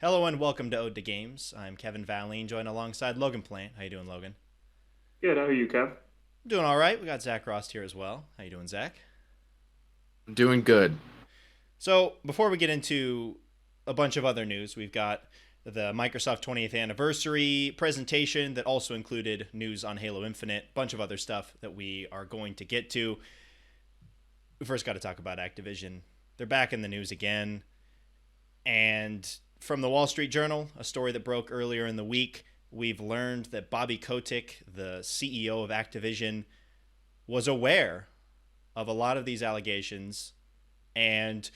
Hello and welcome to Ode to Games. I'm Kevin Valine, joined alongside Logan Plant. How you doing, Logan? Good. How are you, Kev? I'm doing all right. We got Zach Rost here as well. How you doing, Zach? I'm doing good. So before we get into a bunch of other news, we've got the Microsoft 20th anniversary presentation that also included news on Halo Infinite, a bunch of other stuff that we are going to get to. We first got to talk about Activision. They're back in the news again. And from the Wall Street Journal, a story that broke earlier in the week, we've learned that Bobby Kotick, the CEO of Activision, was aware of a lot of these allegations and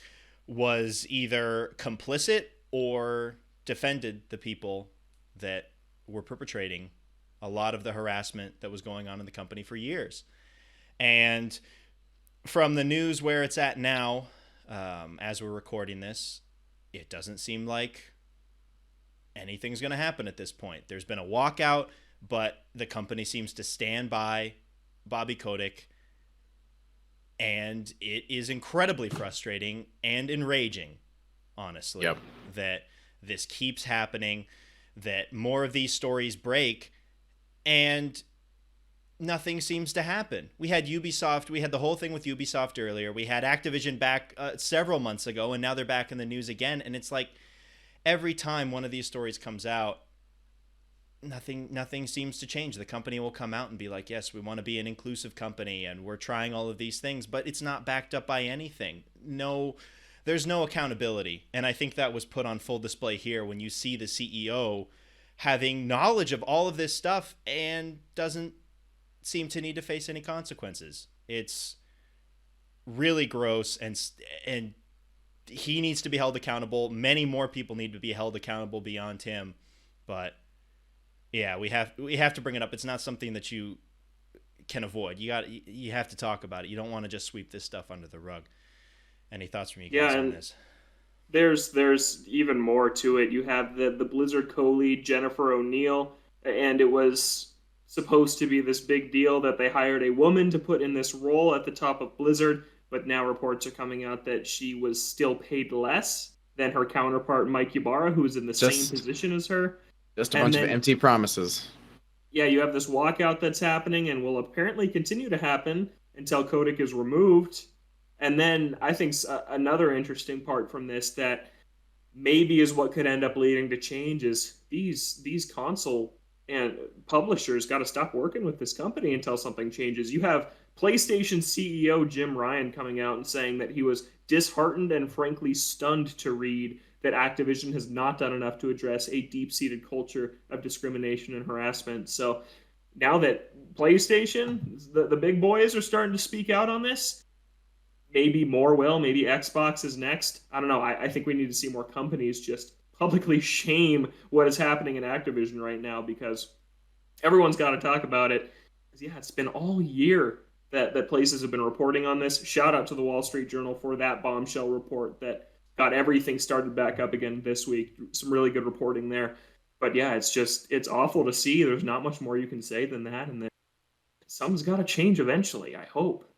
was either complicit or defended the people that were perpetrating a lot of the harassment that was going on in the company for years. And from the news where it's at now, as we're recording this, it doesn't seem like anything's going to happen at this point. There's been a walkout, but the company seems to stand by Bobby Kotick, and it is incredibly frustrating and enraging, honestly, Yep. that this keeps happening, that more of these stories break, and nothing seems to happen. We had Ubisoft, we had the whole thing with Ubisoft earlier. We had Activision back several months ago, and now they're back in the news again. And it's like every time one of these stories comes out, nothing seems to change. The company will come out and be like, yes, we want to be an inclusive company and we're trying all of these things, but it's not backed up by anything. No, there's no accountability. And I think that was put on full display here when you see the CEO having knowledge of all of this stuff and doesn't seem to need to face any consequences. It's really gross, and he needs to be held accountable. Many more people need to be held accountable beyond him. But yeah, we have to bring it up. It's not something that you can avoid. You have to talk about it. You don't want to just sweep this stuff under the rug. Any thoughts from you Yeah, guys on and this? there's even more to it. You have the Blizzard co-lead Jennifer O'Neill, and it was supposed to be this big deal that they hired a woman to put in this role at the top of Blizzard, but now reports are coming out that she was still paid less than her counterpart Mike Ybarra, who is in the same Just position as her. just a And bunch of then empty promises. yeah, you have this walkout that's happening and will apparently continue to happen until Kodak is removed. And then I think another interesting part from this that maybe is what could end up leading to change is these console and publishers got to stop working with this company until something changes. You have PlayStation CEO Jim Ryan coming out and saying that he was disheartened and frankly stunned to read that Activision has not done enough to address a deep-seated culture of discrimination and harassment. So now that PlayStation, the big boys, are starting to speak out on this, maybe more will. Maybe Xbox is next. I don't know. I think we need to see more companies just publicly shame what is happening in Activision right now because everyone's got to talk about it. Yeah, it's been all year that places have been reporting on this. Shout out to the Wall Street Journal for that bombshell report that got everything started back up again this week. Some really good reporting there. But yeah, it's awful to see. There's not much more you can say than that, and then something's got to change eventually. I hope.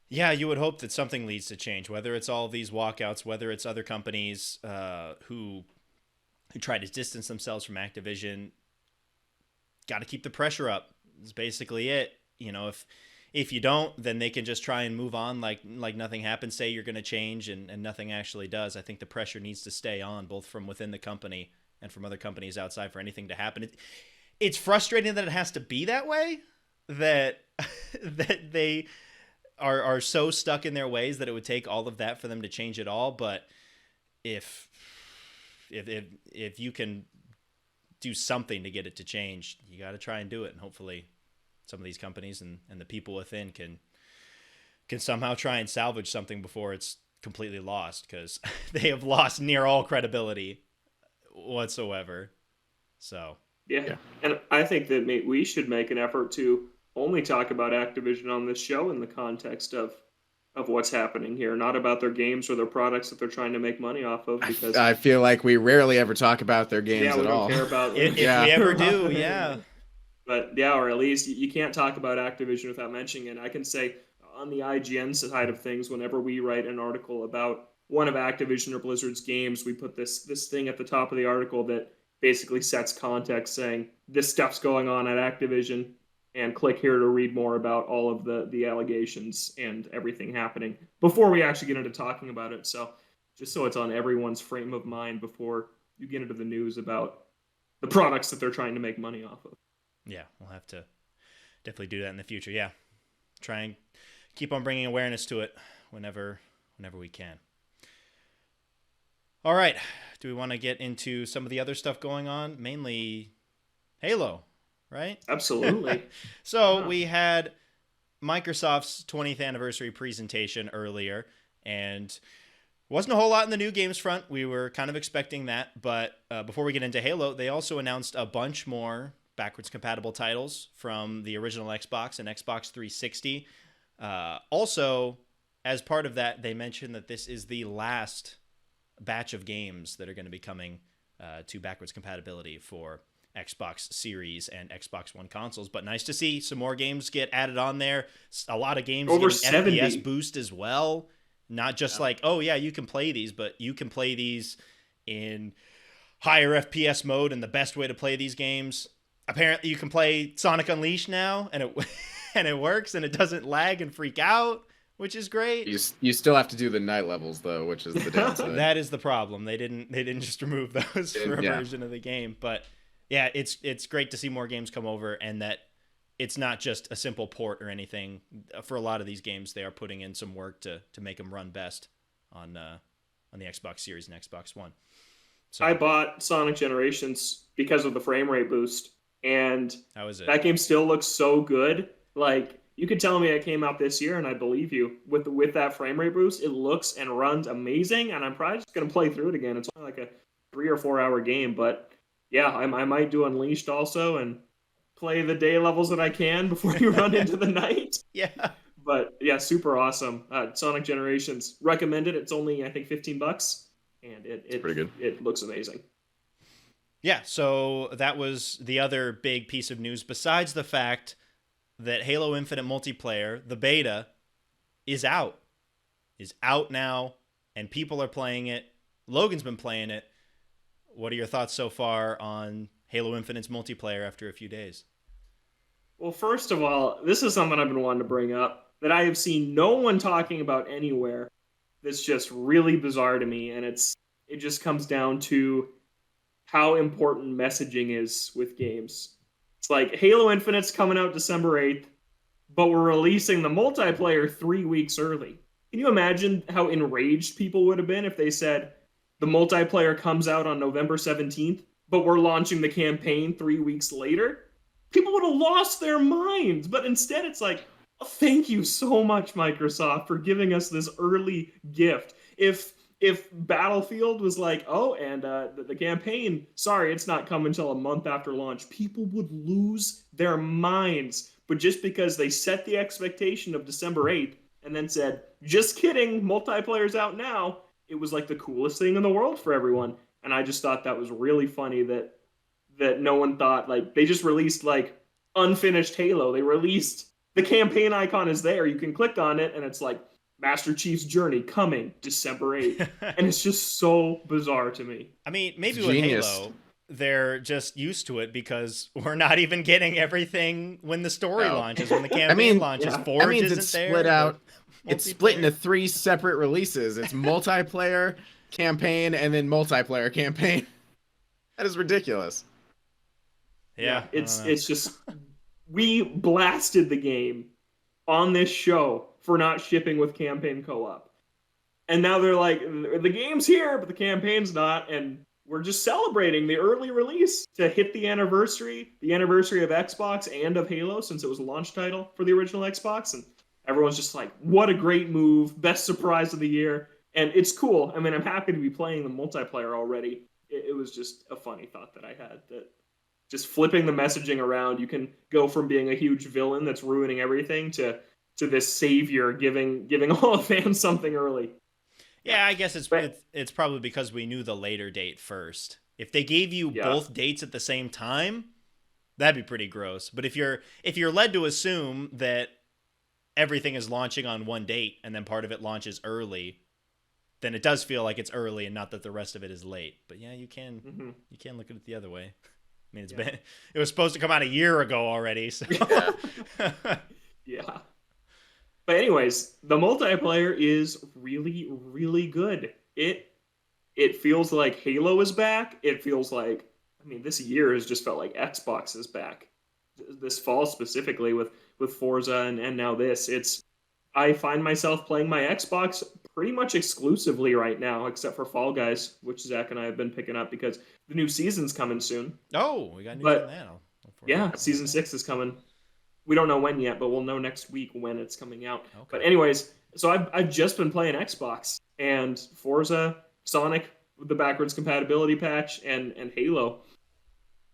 Yeah, you would hope that something leads to change, whether it's all of these walkouts, whether it's other companies who try to distance themselves from Activision. Got to keep the pressure up. Is basically it. If you don't, then they can just try and move on like nothing happened. Say you're going to change, and nothing actually does. I think the pressure needs to stay on, both from within the company and from other companies outside, for anything to happen. It's frustrating that it has to be that way. That that they are so stuck in their ways that it would take all of that for them to change it all. But if if you can do something to get it to change, you got to try and do it, and hopefully some of these companies and the people within can somehow try and salvage something before it's completely lost, because they have lost near all credibility whatsoever. So Yeah, Yeah. and I think that we should make an effort to only talk about Activision on this show in the context of what's happening here, not about their games or their products that they're trying to make money off of. Because I feel like we rarely ever talk about their yeah, games we at don't all. care about we don't if Yeah. we care ever about do, them yeah. anymore. But yeah, or at least you can't talk about Activision without mentioning it. I can say on the IGN side of things, whenever we write an article about one of Activision or Blizzard's games. We put this thing at the top of the article that basically sets context saying this stuff's going on at Activision, and click here to read more about all of the allegations and everything happening before we actually get into talking about it. So just so it's on everyone's frame of mind before you get into the news about the products that they're trying to make money off of. Yeah, we'll have to definitely do that in the future. Yeah, try and keep on bringing awareness to it whenever we can. All right, do we want to get into some of the other stuff going on? Mainly Halo, right? Absolutely. So we had Microsoft's 20th anniversary presentation earlier, and wasn't a whole lot in the new games front. We were kind of expecting that, but before we get into Halo, they also announced a bunch more backwards compatible titles from the original Xbox and Xbox 360. Also, as part of that, they mentioned that this is the last batch of games that are going to be coming to backwards compatibility for Xbox Series and Xbox One consoles. But nice to see some more games get added on there. A lot of games over getting 70 FPS boost as well. Not just like, oh yeah, you can play these, but you can play these in higher FPS mode, and the best way to play these games. Apparently you can play Sonic Unleashed now, and it and it works, and it doesn't lag and freak out, which is great. You still have to do the night levels though, which is the downside. That is the problem. They didn't just remove those for a version of the game. But yeah, it's great to see more games come over, and that it's not just a simple port or anything. For a lot of these games, they are putting in some work to make them run best on the Xbox Series and Xbox One. So, I bought Sonic Generations because of the frame rate boost, and how is it? That game still looks so good. Like, you could tell me it came out this year, and I believe you. With that frame rate boost, it looks and runs amazing, and I'm probably just going to play through it again. It's only like a 3 or 4 hour game, but yeah, I might do Unleashed also, and play the day levels that I can before you run into the night. Yeah. But yeah, super awesome. Sonic Generations, recommended. It's only, I think, $15, and it's pretty good. It looks amazing. Yeah, so that was the other big piece of news, besides the fact that Halo Infinite multiplayer, the beta, is out now, and people are playing it. Logan's been playing it. What are your thoughts so far on Halo Infinite's multiplayer after a few days? Well, first of all, this is something I've been wanting to bring up that I have seen no one talking about anywhere. That's just really bizarre to me, and it just comes down to how important messaging is with games. It's like Halo Infinite's coming out December 8th, but we're releasing the multiplayer 3 weeks early. Can you imagine how enraged people would have been if they said the multiplayer comes out on November 17th, but we're launching the campaign 3 weeks later? People would have lost their minds. But instead, it's like, oh, thank you so much, Microsoft, for giving us this early gift. If Battlefield was like, oh, and the campaign, sorry, it's not coming until a month after launch, people would lose their minds. But just because they set the expectation of December 8th and then said, just kidding, multiplayer's out now, it was like the coolest thing in the world for everyone. And I just thought that was really funny that no one thought, like, they just released, like, unfinished Halo. They released, the campaign icon is there. You can click on it, and it's like, Master Chief's Journey coming December 8th. And it's just so bizarre to me. I mean, maybe with Halo, they're just used to it because we're not even getting everything when the story launches, when the campaign launches. Yeah. Forge isn't it's there. Split out. It's split into 3 separate releases. It's multiplayer, campaign, and then multiplayer campaign. That is ridiculous. Yeah, it's just, we blasted the game on this show for not shipping with campaign co-op. And now they're like, the game's here, but the campaign's not, and we're just celebrating the early release to hit the anniversary of Xbox and of Halo, since it was a launch title for the original Xbox, and everyone's just like, what a great move, best surprise of the year, and it's cool. I mean, I'm happy to be playing the multiplayer already. It was just a funny thought that I had, that just flipping the messaging around, you can go from being a huge villain that's ruining everything to this savior giving all fans something early. Yeah, I guess it's probably because we knew the later date first. If they gave you both dates at the same time, that'd be pretty gross. But if you're led to assume that everything is launching on one date and then part of it launches early, then it does feel like it's early and not that the rest of it is late. But yeah, you can look at it the other way. I mean, it was supposed to come out a year ago already. So Yeah. But anyways, the multiplayer is really, really good. It feels like Halo is back. It feels like, I mean, this year has just felt like Xbox is back. This fall specifically with Forza and now this, I find myself playing my Xbox pretty much exclusively right now, except for Fall Guys, which Zach and I have been picking up because the new season's coming soon. Oh, we got news on that. Yeah, season 6 is coming. We don't know when yet, but we'll know next week when it's coming out. Okay. But anyways, so I've just been playing Xbox and Forza, Sonic with the backwards compatibility patch, and Halo.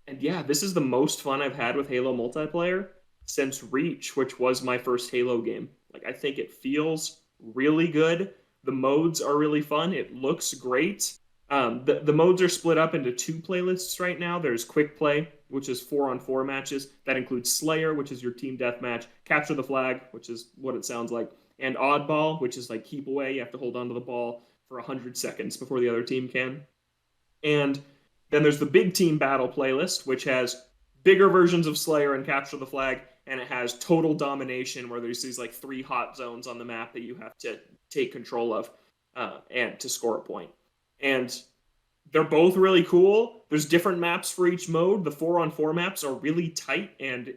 And yeah, this is the most fun I've had with Halo multiplayer since Reach, which was my first Halo game. Like, I think it feels really good. The modes are really fun. It looks great. The modes are split up into 2 playlists right now. There's Quick Play, which is 4-on-4 matches. That includes Slayer, which is your team deathmatch, Capture the Flag, which is what it sounds like, and Oddball, which is like keep away. You have to hold onto the ball for 100 seconds before the other team can. And then there's the Big Team Battle playlist, which has bigger versions of Slayer and Capture the Flag, and it has Total Domination, where there's these like 3 hot zones on the map that you have to take control of and to score a point. And they're both really cool. There's different maps for each mode. The 4-on-4 maps are really tight and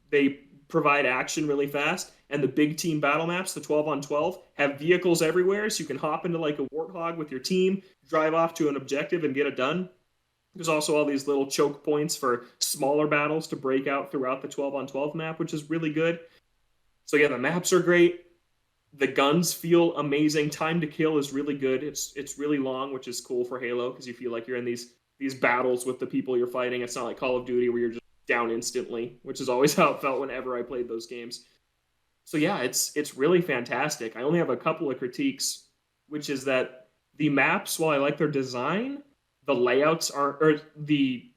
they provide action really fast. And the Big Team Battle maps, the 12-on-12, have vehicles everywhere, so you can hop into like a Warthog with your team, drive off to an objective, and get it done. There's also all these little choke points for smaller battles to break out throughout the 12-on-12 map, which is really good. So yeah, the maps are great. The guns feel amazing. Time to kill is really good. It's really long, which is cool for Halo because you feel like you're in these battles with the people you're fighting. It's not like Call of Duty where you're just down instantly, which is always how it felt whenever I played those games. So yeah, it's really fantastic. I only have a couple of critiques, which is that the maps, while I like their design, the layouts are, or the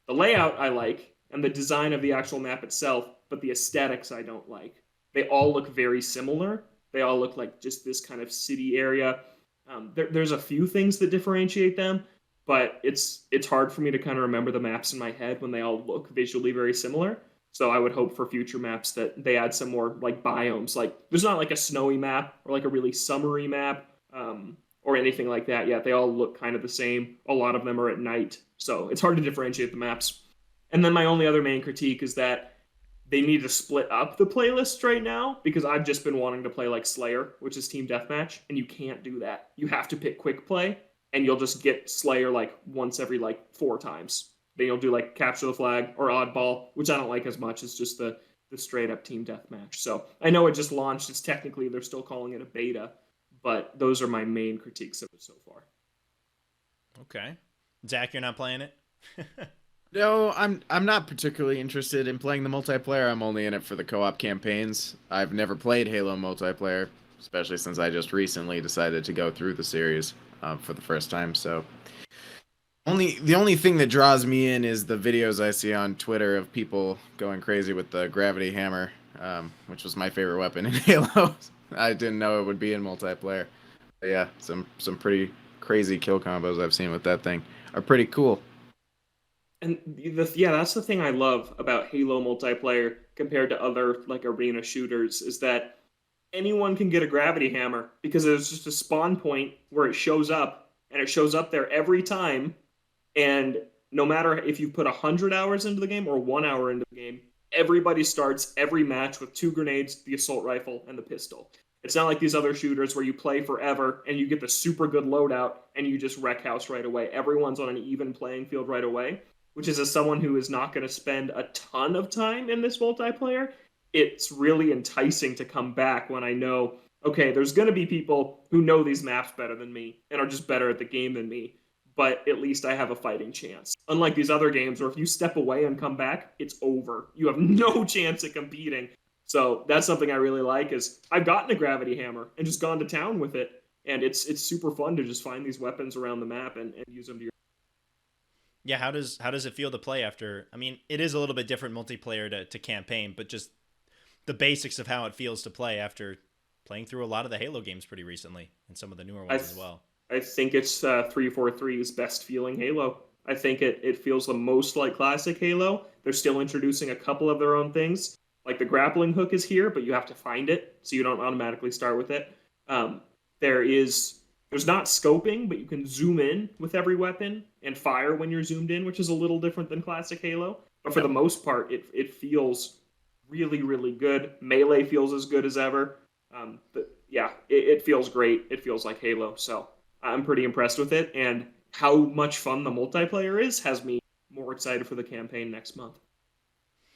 layout I like, and the design of the actual map itself, but the aesthetics I don't like. They all look very similar. They all look like just this kind of city area. There's a few things that differentiate them, but it's hard for me to kind of remember the maps in my head when they all look visually very similar. So I would hope for future maps that they add some more like biomes. Like there's not like a snowy map or like a really summery map or anything like that yet. They all look kind of the same. A lot of them are at night, so it's hard to differentiate the maps. And then my only other main critique is that they need to split up the playlist right now because I've just been wanting to play like Slayer, which is team deathmatch, and you can't do that. You have to pick quick play, and you'll just get Slayer like once every like 4 times. Then you'll do like Capture the Flag or Oddball, which I don't like as much as just the straight up team deathmatch. So I know it just launched. It's technically, they're still calling it a beta, but those are my main critiques of it so far. Okay. Zach, you're not playing it? No, I'm not particularly interested in playing the multiplayer. I'm only in it for the co-op campaigns. I've never played Halo multiplayer, especially since I just recently decided to go through the series for the first time. So the only thing that draws me in is the videos I see on Twitter of people going crazy with the gravity hammer, which was my favorite weapon in Halo. I didn't know it would be in multiplayer. But yeah, some pretty crazy kill combos I've seen with that thing are pretty cool. And that's the thing I love about Halo multiplayer compared to other like arena shooters is that anyone can get a gravity hammer because there's just a spawn point where it shows up and it shows up there every time. And no matter if you put 100 hours into the game or 1 hour into the game, everybody starts every match with 2 grenades, the assault rifle, and the pistol. It's not like these other shooters where you play forever and you get the super good loadout and you just wreck house right away. Everyone's on an even playing field right away. Which is, as someone who is not going to spend a ton of time in this multiplayer, it's really enticing to come back when I know, okay, there's going to be people who know these maps better than me and are just better at the game than me, but at least I have a fighting chance. Unlike these other games where if you step away and come back, it's over. You have no chance at competing. So that's something I really like is I've gotten a gravity hammer and just gone to town with it, and it's super fun to just find these weapons around the map and use them to your. Yeah, how does it feel to play after? I mean, it is a little bit different multiplayer to campaign, but just the basics of how it feels to play after playing through a lot of the Halo games pretty recently, and some of the newer ones as well. I think it's 343's best feeling Halo. I think it feels the most like classic Halo. They're still introducing a couple of their own things. Like the grappling hook is here, but you have to find it, so you don't automatically start with it. There's not scoping, but you can zoom in with every weapon and fire when you're zoomed in, which is a little different than classic Halo. But for the most part, it feels really, really good. Melee feels as good as ever. But yeah, it feels great. It feels like Halo. So I'm pretty impressed with it. And how much fun the multiplayer is has me more excited for the campaign next month.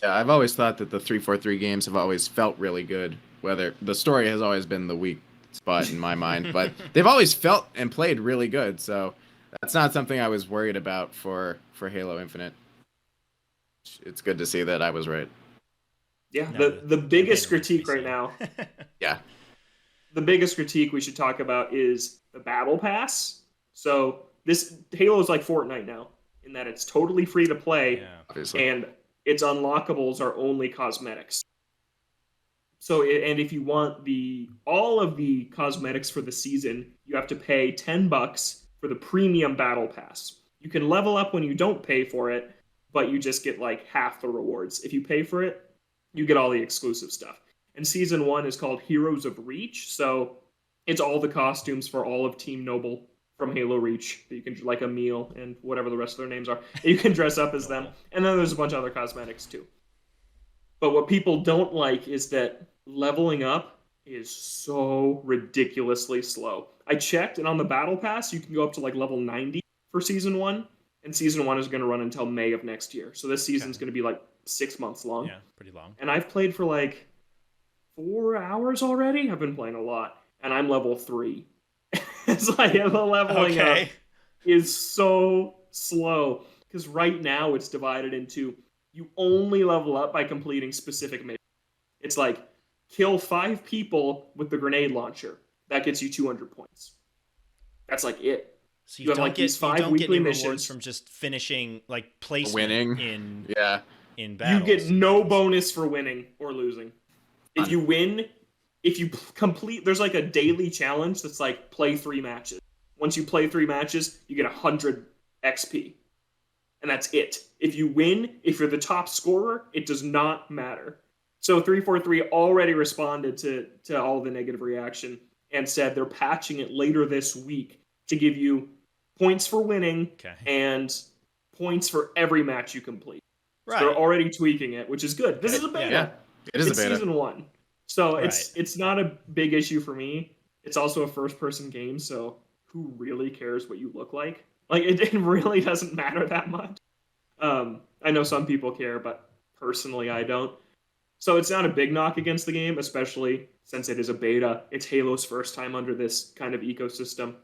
Yeah, I've always thought that the 343 games have always felt really good. Whether the story has always been the weak spot in my mind, but they've always felt and played really good. So that's not something I was worried about for Halo Infinite. It's good to see that I was right. Yeah, the biggest critique right now. Yeah. The biggest critique we should talk about is the Battle Pass. So this Halo is like Fortnite now, in that it's totally free to play, obviously. And its unlockables are only cosmetics. So, and if you want all of the cosmetics for the season, you have to pay $10 for the premium Battle Pass. You can level up when you don't pay for it, but you just get like half the rewards. If you pay for it, you get all the exclusive stuff. And Season 1 is called Heroes of Reach, so it's all the costumes for all of Team Noble from Halo Reach that you can, like Emil and whatever the rest of their names are, you can dress up as them. And then there's a bunch of other cosmetics too. But what people don't like is that leveling up is so ridiculously slow. I checked, and on the Battle Pass, you can go up to like level 90 for Season 1, and Season 1 is going to run until May of next year. So this season's going to be like 6 months long. Yeah, pretty long. And I've played for like 4 hours already. I've been playing a lot, and I'm level 3. It's like the leveling up is so slow, because right now it's divided into, you only level up by completing specific missions. It's like, kill 5 people with the grenade launcher. That gets you 200 points. That's like it. So you have don't like these 5 weekly missions from just finishing, like, placement winning in battles. You get no bonus for winning or losing. If you win, if you complete, there's like a daily challenge that's like play 3 matches. Once you play 3 matches, you get 100 XP. And that's it. If you win, if you're the top scorer, it does not matter. So 343 already responded to all the negative reaction and said they're patching it later this week to give you points for winning and points for every match you complete. Right. So they're already tweaking it, which is good. This is a beta. Yeah, it is it's a beta. Season 1. So it's not a big issue for me. It's also a first-person game, so who really cares what you look like? Like, it really doesn't matter that much. I know some people care, but personally I don't. So it's not a big knock against the game, especially since it is a beta. It's Halo's first time under this kind of ecosystem.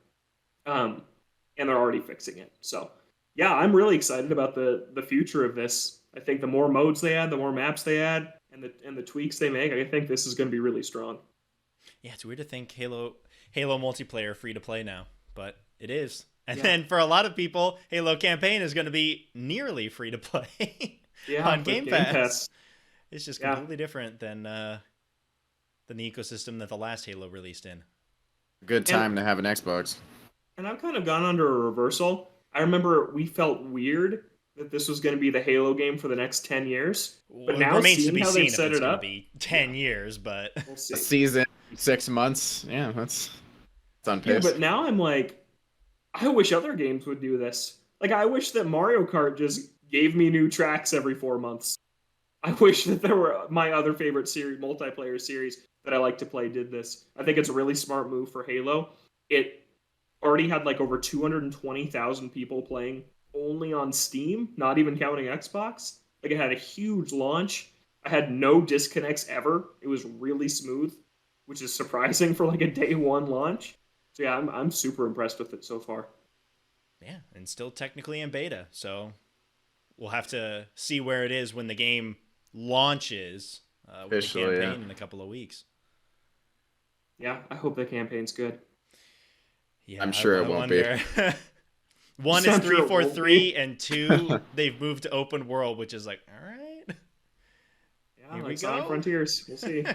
And they're already fixing it. So, yeah, I'm really excited about the future of this. I think the more modes they add, the more maps they add, and the tweaks they make, I think this is going to be really strong. Yeah, it's weird to think Halo multiplayer free to play now, but it is. And then for a lot of people, Halo campaign is going to be nearly free to play on Game Pass. It's just completely different than the ecosystem that the last Halo released in. Good time to have an Xbox. And I've kind of gone under a reversal. I remember we felt weird that this was going to be the Halo game for the next 10 years. But now, it remains to be how seen they set if it's it up, going to be 10 years, but we'll see. A season, 6 months. Yeah, it's on pace. Yeah, but now I'm like, I wish other games would do this. Like, I wish that Mario Kart just gave me new tracks every 4 months. I wish that there were my other favorite multiplayer series that I like to play did this. I think it's a really smart move for Halo. It already had like over 220,000 people playing only on Steam, not even counting Xbox. Like, it had a huge launch. I had no disconnects ever. It was really smooth, which is surprising for like a day one launch. So yeah, I'm super impressed with it so far. Yeah, and still technically in beta, so we'll have to see where it is when the game launches with the campaign in a couple of weeks. Yeah, I hope the campaign's good. Yeah, I'm sure it won't be. One is 343, and 2 they've moved to open world, which is like, all right. Yeah, here we go. Sonic Frontiers. We'll see.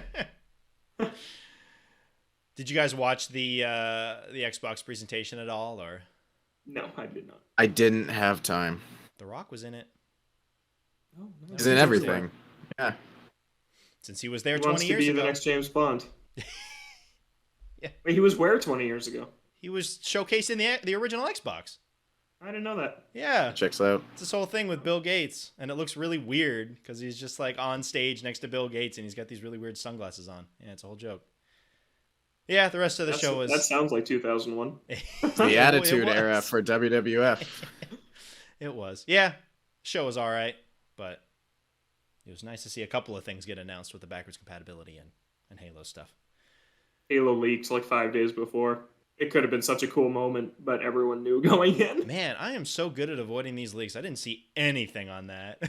Did you guys watch the Xbox presentation at all, or? No, I did not. I didn't have time. The Rock was in it. Oh, no. He's in everything. Yeah. Since he was there He 20 wants to years be ago. the next James Bond. Yeah. Wait, he was where 20 years ago? He was showcasing the original Xbox. I didn't know that. Yeah. Checks out. It's this whole thing with Bill Gates, and it looks really weird because he's just like on stage next to Bill Gates, and he's got these really weird sunglasses on. Yeah, it's a whole joke. Yeah, the rest of the show was... That sounds like 2001. The Attitude Era for WWF. It was. Yeah, show was all right, but it was nice to see a couple of things get announced with the backwards compatibility and Halo stuff. Halo leaked like 5 days before. It could have been such a cool moment, but everyone knew going in. Man, I am so good at avoiding these leaks. I didn't see anything on that.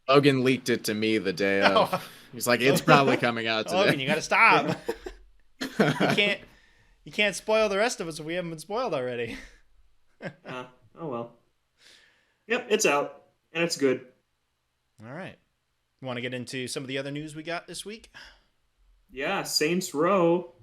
Logan leaked it to me the day of. He's like, it's probably coming out today. Logan, you gotta stop. You can't spoil the rest of us if we haven't been spoiled already. Oh well. Yep, it's out, and it's good. All right. Want to get into some of the other news we got this week? Yeah, Saints Row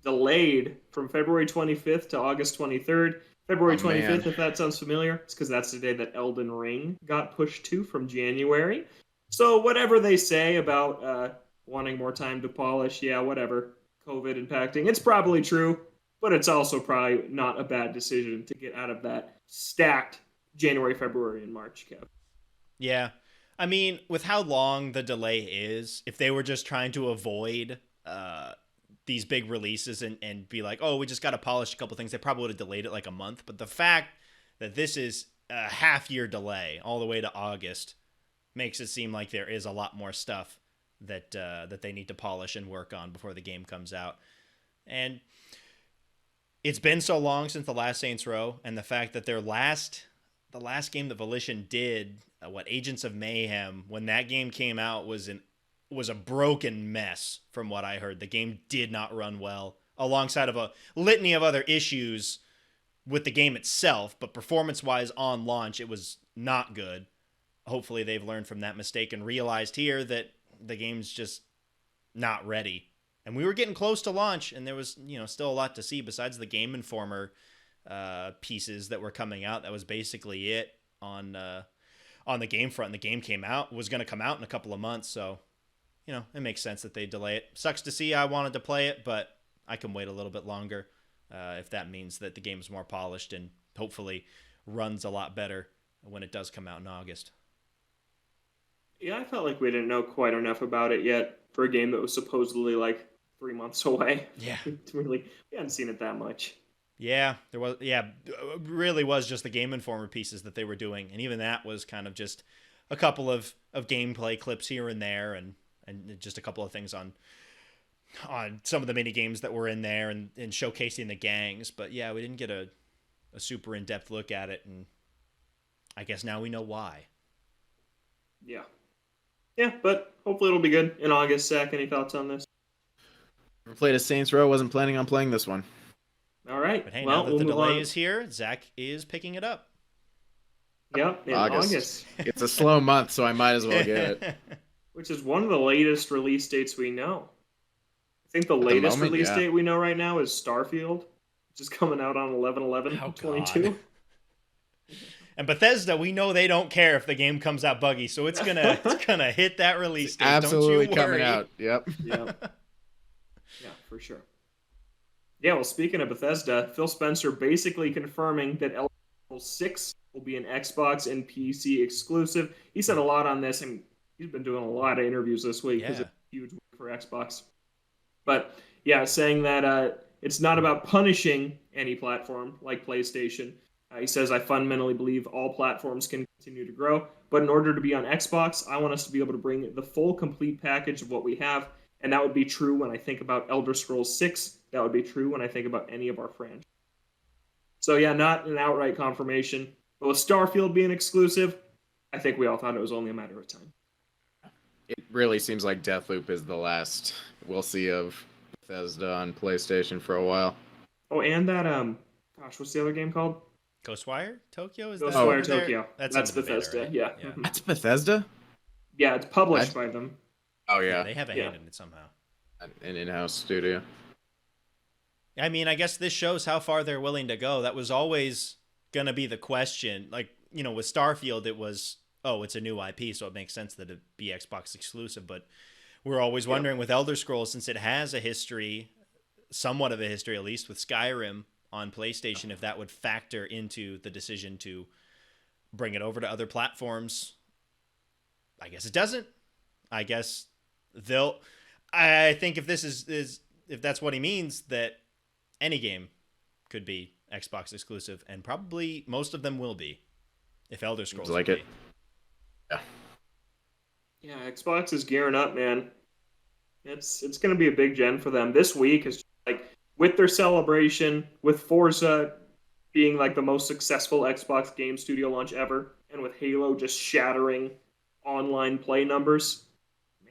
delayed from February 25th to August 23rd. February 25th, if that sounds familiar, it's because that's the day that Elden Ring got pushed to from January. So whatever they say about wanting more time to polish, yeah, whatever. COVID impacting, it's probably true, but it's also probably not a bad decision to get out of that stacked January, February, and March, Kev. Yeah. I mean, with how long the delay is, if they were just trying to avoid these big releases and be like, oh, we just got to polish a couple things, they probably would have delayed it like a month. But the fact that this is a half-year delay all the way to August makes it seem like there is a lot more stuff that they need to polish and work on before the game comes out. And it's been so long since the last Saints Row, and the fact that the last game that Volition did, Agents of Mayhem, when that game came out was a broken mess from what I heard. The game did not run well, alongside of a litany of other issues with the game itself, but performance-wise on launch, it was not good. Hopefully they've learned from that mistake and realized here that the game's just not ready. And we were getting close to launch, and there was, still a lot to see besides the Game Informer pieces that were coming out. That was basically it on the game front. And the game was going to come out in a couple of months, so it makes sense that they delay it. Sucks to see. I wanted to play it, but I can wait a little bit longer if that means that the game is more polished and hopefully runs a lot better when it does come out in August. Yeah, I felt like we didn't know quite enough about it yet for a game that was supposedly like 3 months away. Yeah. We hadn't seen it that much. Yeah, it really was just the Game Informer pieces that they were doing. And even that was kind of just a couple of gameplay clips here and there and just a couple of things on some of the mini games that were in there and showcasing the gangs. But yeah, we didn't get a super in-depth look at it, and I guess now we know why. Yeah. Yeah, but hopefully it'll be good in August. Zach, any thoughts on this? Never played a Saints Row, wasn't planning on playing this one. All right. But hey, now that the delay is here, Zach is picking it up. Yep, in August. It's a slow month, so I might as well get it. Which is one of the latest release dates we know. I think the latest release date we know right now is Starfield, which is coming out on 11/11/22. And Bethesda, we know they don't care if the game comes out buggy, so it's gonna hit that release date. Absolutely don't you coming worry. out. Yep. Yep. Yeah, for sure. Yeah, well, speaking of Bethesda, Phil Spencer basically confirming that Elder Scrolls 6 will be an Xbox and PC exclusive. He said a lot on this, and he's been doing a lot of interviews this week because it's a huge week for Xbox. But yeah, saying that it's not about punishing any platform like PlayStation. He says, I fundamentally believe all platforms can continue to grow, but in order to be on Xbox, I want us to be able to bring the full, complete package of what we have, and that would be true when I think about Elder Scrolls 6. That would be true when I think about any of our franchises. So yeah, not an outright confirmation, but with Starfield being exclusive, I think we all thought it was only a matter of time. It really seems like Deathloop is the last we'll see of Bethesda on PlayStation for a while. Oh, and that, what's the other game called? Ghostwire Tokyo? Ghostwire Tokyo. That's Bethesda, right? Yeah. That's Bethesda? Yeah, it's published by them. Oh, yeah. They have a hand in it somehow. An in-house studio. I mean, I guess this shows how far they're willing to go. That was always going to be the question. Like, you know, with Starfield, it was, oh, it's a new IP, so it makes sense that it be Xbox exclusive. But we're always wondering with Elder Scrolls, since it has a history, somewhat of a history at least, with Skyrim on PlayStation, if that would factor into the decision to bring it over to other platforms. I guess it doesn't. I guess I think if this is if that's what he means, that any game could be Xbox exclusive, and probably most of them will be, if Elder Scrolls Seems like it. Yeah. Yeah, Xbox is gearing up, man. It's going to be a big gen for them. This week is just like with their celebration, with Forza being like the most successful Xbox game studio launch ever, and with Halo just shattering online play numbers.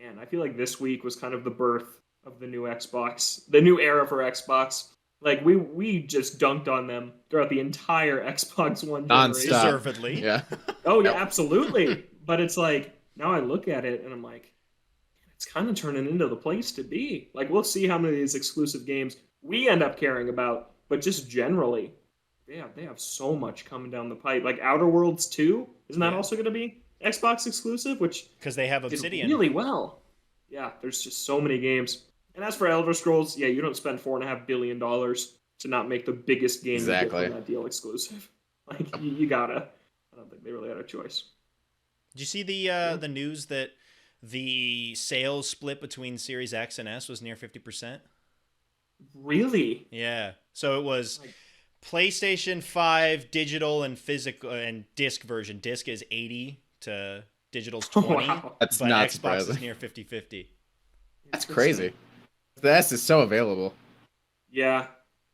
Man, I feel like this week was kind of the birth of the new Xbox, the new era for Xbox. Like we just dunked on them throughout the entire Xbox One generation. Deservedly. Yeah. Oh yeah, absolutely. But it's like now I look at it and I'm like, it's kind of turning into the place to be. Like we'll see how many of these exclusive games we end up caring about, but just generally, they have so much coming down the pipe. Like Outer Worlds 2, isn't that also going to be Xbox exclusive? Which because they have Obsidian really well. Yeah, there's just so many games. And as for Elder Scrolls, yeah, you don't spend $4.5 billion to not make the biggest game Exactly. you get from that deal exclusive. Like you gotta. I don't think they really had a choice. Did you see the news that the sales split between Series X and S was near 50%? Really? Yeah. So it was PlayStation 5 digital and physical and disc version. Disc is 80 to digital's 20. Wow. That's but not Xbox surprising. is near 50-50. That's crazy. The S is so available. Yeah,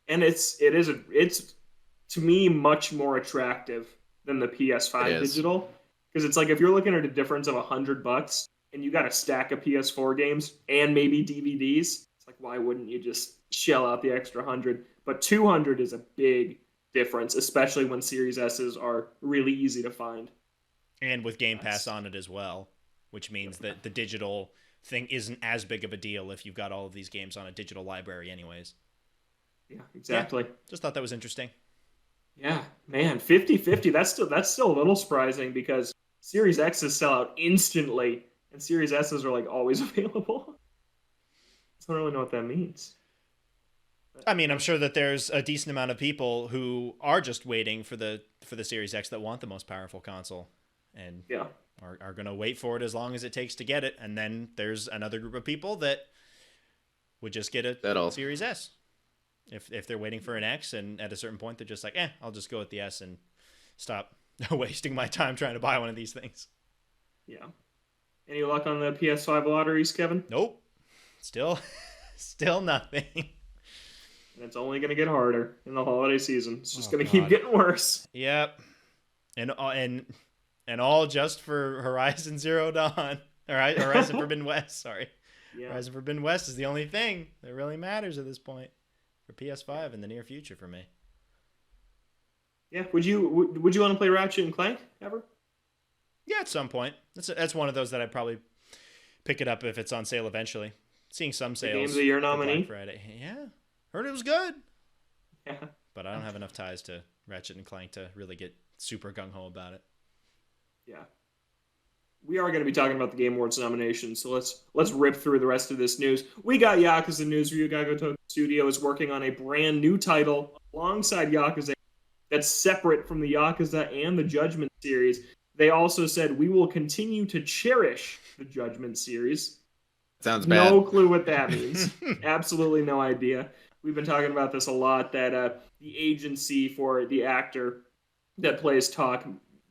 and it's to me much more attractive than the PS5 digital because it's like if you're looking at a difference of $100 and you got a stack of PS4 games and maybe DVDs, it's like why wouldn't you just shell out the extra 100? But 200 is a big difference, especially when Series S's are really easy to find. And with Game Pass on it as well, which means that the digital thing isn't as big of a deal if you've got all of these games on a digital library anyways. Yeah, exactly. Yeah, just thought that was interesting. Yeah, man, 50-50, that's still a little surprising because Series X's sell out instantly and Series S's are like always available. I don't really know what that means. I mean, I'm sure that there's a decent amount of people who are just waiting for the Series X that want the most powerful console and are going to wait for it as long as it takes to get it. And then there's another group of people that would just get a Series S if they're waiting for an X, and at a certain point they're just like, I'll just go with the S and stop wasting my time trying to buy one of these things. Yeah. Any luck on the PS5 lotteries, Kevin? Nope. Still nothing. And it's only going to get harder in the holiday season. It's just going to keep getting worse. Yep. And all just for Horizon Zero Dawn. All right, Horizon Forbidden West, sorry. Yeah. Horizon Forbidden West is the only thing that really matters at this point for PS5 in the near future for me. Yeah, would you want to play Ratchet and Clank ever? Yeah, at some point. That's one of those that I'd probably pick it up if it's on sale eventually. Seeing some sales. Games of the Year nominee. Friday. Yeah, heard it was good. Yeah, but I don't have enough ties to Ratchet and Clank to really get super gung ho about it. Yeah. We are going to be talking about the Game Awards nominations, so let's rip through the rest of this news. We got Yakuza news. Ryuga Gotoku Studio is working on a brand new title alongside Yakuza that's separate from the Yakuza and the Judgment series. They also said, we will continue to cherish the Judgment series. Sounds bad. No clue what that means. Absolutely no idea. We've been talking about this a lot, that the agency for the actor that plays Talk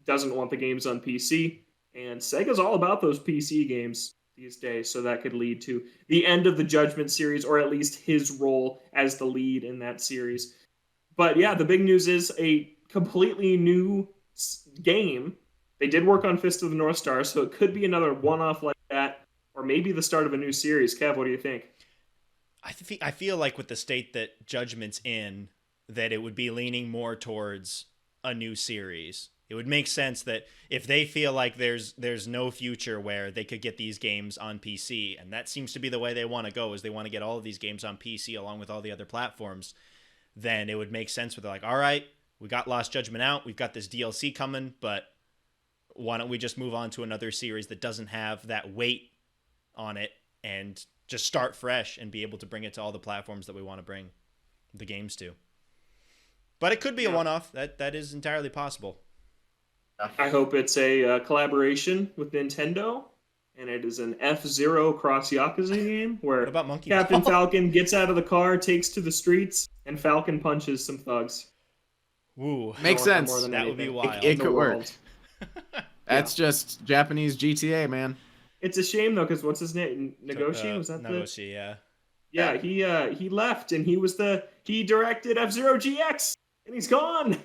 doesn't want the games on PC. And Sega's all about those PC games these days, so that could lead to the end of the Judgment series, or at least his role as the lead in that series. But yeah, the big news is a completely new game. They did work on Fist of the North Star, so it could be another one-off like that, or maybe the start of a new series. Kev, what do you think? I feel like with the state that Judgment's in, that it would be leaning more towards a new series. It would make sense that if they feel like there's no future where they could get these games on PC, and that seems to be the way they want to go, is they want to get all of these games on PC along with all the other platforms, then it would make sense where they're like, all right, we got Lost Judgment out, we've got this DLC coming, but why don't we just move on to another series that doesn't have that weight on it and just start fresh and be able to bring it to all the platforms that we want to bring the games to. But it could be a one-off. That is entirely possible. I hope it's a collaboration with Nintendo, and it is an F-Zero cross Yakuza game where What about Monkey Captain Ball? Falcon gets out of the car, takes to the streets, and Falcon punches some thugs. Woo. Makes I want sense. That would be wild. It could work. world. That's just Japanese GTA, man. It's a shame though, because what's his name? Nagoshi? Was that Nagoshi, yeah. Yeah, he left, and he directed F-Zero GX, and he's gone.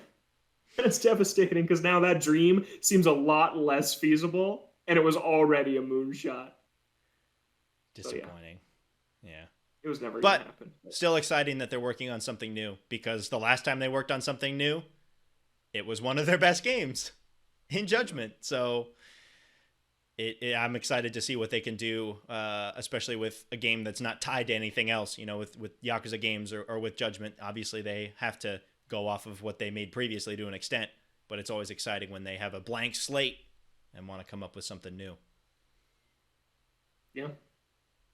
And it's devastating because now that dream seems a lot less feasible, and it was already a moonshot. Disappointing. Yeah. It was never going to happen. Still exciting that they're working on something new, because the last time they worked on something new, it was one of their best games in Judgment. So I'm excited to see what they can do, especially with a game that's not tied to anything else. You know, with Yakuza games or with Judgment, obviously they have to go off of what they made previously to an extent, but it's always exciting when they have a blank slate and want to come up with something new. Yeah,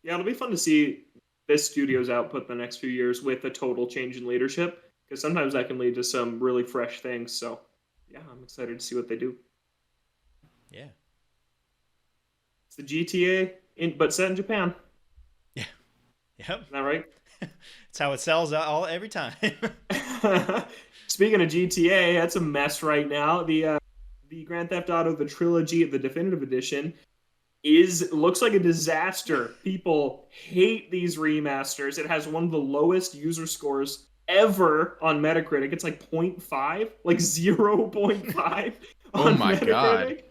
it'll be fun to see this studio's output the next few years with a total change in leadership, because sometimes that can lead to some really fresh things. So yeah, I'm excited to see what they do. Yeah. It's the GTA, but set in Japan. Yeah. Yep. Is that right? It's how it sells every time. Speaking of GTA, that's a mess right now. The Grand Theft Auto, the Trilogy, the Definitive Edition, looks like a disaster. People hate these remasters. It has one of the lowest user scores ever on Metacritic. It's like 0.5, like 0.5 Oh on my Metacritic. God.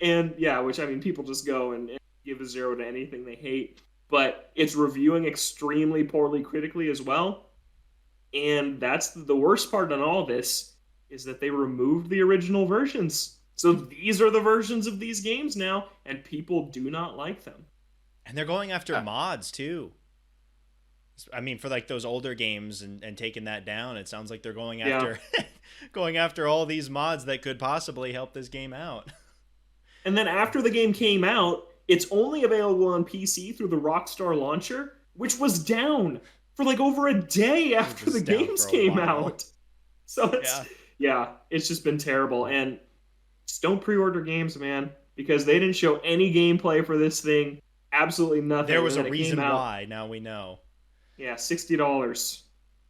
And yeah, which, I mean, people just go and give a 0 to anything they hate. But it's reviewing extremely poorly critically as well. And that's the worst part on all this, is that they removed the original versions. So these are the versions of these games now, and people do not like them. And they're going after mods too. I mean, for like those older games and taking that down, it sounds like they're going after going after all these mods that could possibly help this game out. And then after the game came out, it's only available on PC through the Rockstar launcher, which was down for like over a day after the games came out. So it's just been terrible. And just don't pre-order games, man, because they didn't show any gameplay for this thing. Absolutely nothing. There was a reason why. Now we know. Yeah, $60,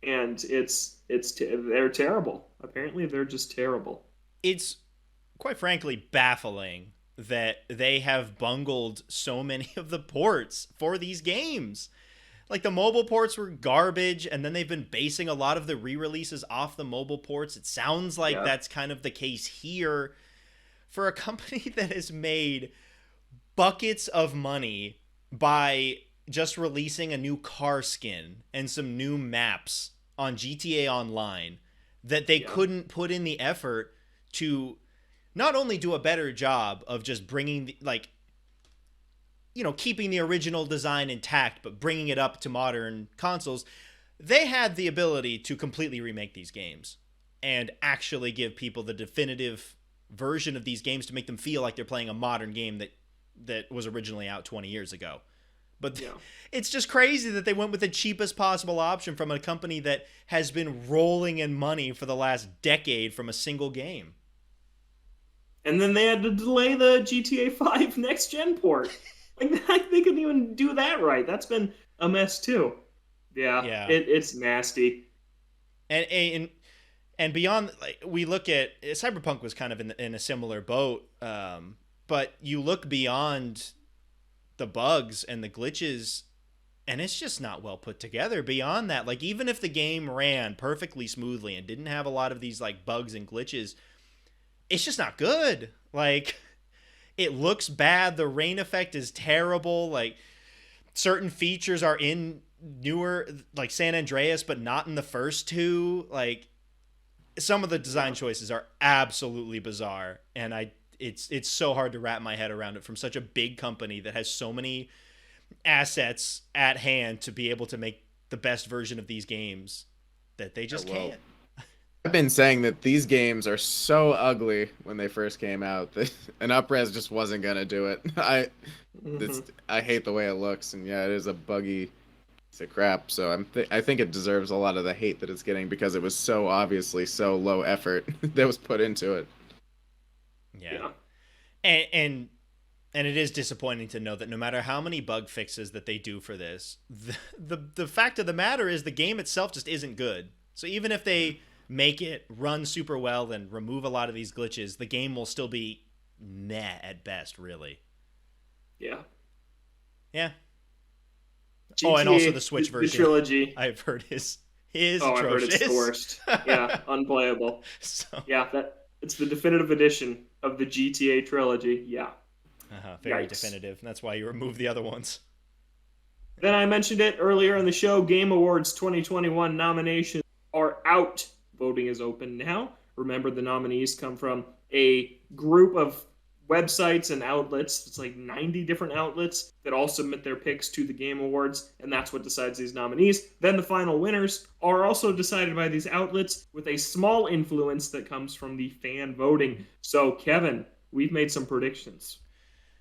and they're terrible. Apparently, they're just terrible. It's quite frankly baffling that they have bungled so many of the ports for these games. Like, the mobile ports were garbage, and then they've been basing a lot of the re-releases off the mobile ports. It sounds like that's kind of the case here for a company that has made buckets of money by just releasing a new car skin and some new maps on GTA Online, that they couldn't put in the effort to not only do a better job of just bringing keeping the original design intact, but bringing it up to modern consoles. They had the ability to completely remake these games and actually give people the definitive version of these games to make them feel like they're playing a modern game that was originally out 20 years ago. But it's just crazy that they went with the cheapest possible option from a company that has been rolling in money for the last decade from a single game. And then they had to delay the GTA 5 next-gen port. Like, they couldn't even do that right. That's been a mess, too. Yeah. It's nasty. And beyond, like, we look at Cyberpunk was kind of in a similar boat, but you look beyond the bugs and the glitches, and it's just not well put together. Beyond that, like, even if the game ran perfectly smoothly and didn't have a lot of these like bugs and glitches, it's just not good. Like, it looks bad. The rain effect is terrible. Like, certain features are in newer, like San Andreas, but not in the first two. Like, some of the design choices are absolutely bizarre, and it's so hard to wrap my head around it from such a big company that has so many assets at hand to be able to make the best version of these games. that they just Yeah, well, can't. I've been saying that these games are so ugly when they first came out that an upres just wasn't gonna do it. Mhm. I hate the way it looks, and yeah, it is a buggy piece of crap. So I think it deserves a lot of the hate that it's getting because it was so obviously so low effort that was put into it. Yeah. Yeah. And and it is disappointing to know that no matter how many bug fixes that they do for this, the fact of the matter is the game itself just isn't good. So even if they make it run super well and remove a lot of these glitches, the game will still be meh at best, really. Yeah. Yeah. Oh, and also GTA, the Switch the version, trilogy. I've heard is Oh, I've heard it's the atrocious. worst. Yeah, unplayable. So, Yeah, that it's the definitive edition of the GTA trilogy. Yeah. very Yikes. definitive. That's why you remove the other ones. Then I mentioned it earlier in the show. Game Awards 2021 nominations are out. Voting is open now. Remember, the nominees come from a group of websites and outlets. It's like 90 different outlets that all submit their picks to the Game Awards, and that's what decides these nominees. Then the final winners are also decided by these outlets with a small influence that comes from the fan voting. So, Kevin, we've made some predictions.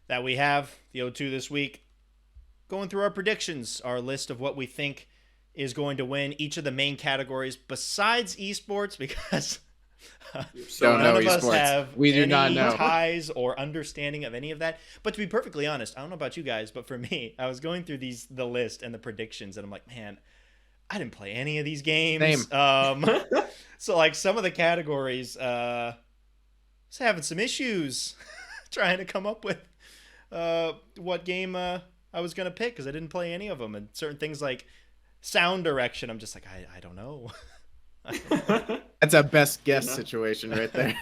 That we have the O2 this week. Going through our predictions, our list of what we think is going to win each of the main categories besides esports, because So Don't none know of us esports. have We do any not know. ties or understanding of any of that. But to be perfectly honest, I don't know about you guys, but for me, I was going through the list and the predictions, and I'm like, man, I didn't play any of these games. Same. So like some of the categories, was having some issues trying to come up with what game I was gonna pick because I didn't play any of them, and certain things like sound direction, I'm just like I don't know. That's a best guess Yeah. situation right there.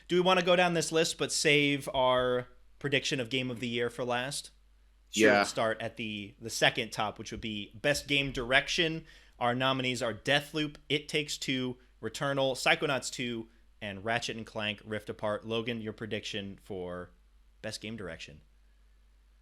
Do we want to go down this list but save our prediction of game of the year for last? Sure. Yeah. We'll start at the second top, which would be best game direction. Our nominees are Deathloop, It Takes Two, Returnal, Psychonauts 2, and Ratchet and Clank Rift Apart. Logan, your prediction for best game direction?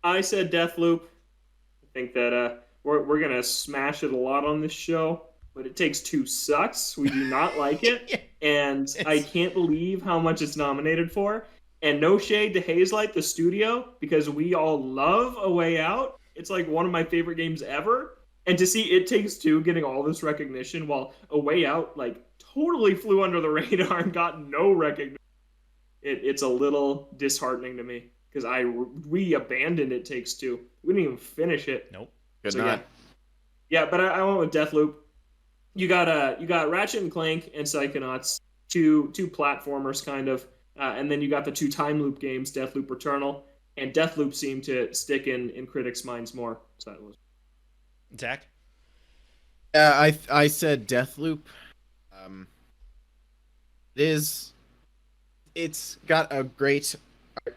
I said Deathloop. I think that we're gonna smash it a lot on this show, but It Takes Two sucks. We do not like it, and I can't believe how much it's nominated for. And no shade to Hazelight, the studio, because we all love A Way Out. It's like one of my favorite games ever. And to see It Takes Two getting all this recognition while A Way Out like totally flew under the radar and got no recognition, it's a little disheartening to me because we abandoned It Takes Two. We didn't even finish it. Nope. Good So, night. Yeah, but I went with Deathloop. You got Ratchet and Clank and Psychonauts, two platformers kind of, and then you got the two time loop games, Deathloop Returnal, and Deathloop seemed to stick in critics' minds more. So that was Zach? I said Deathloop. It's got a great.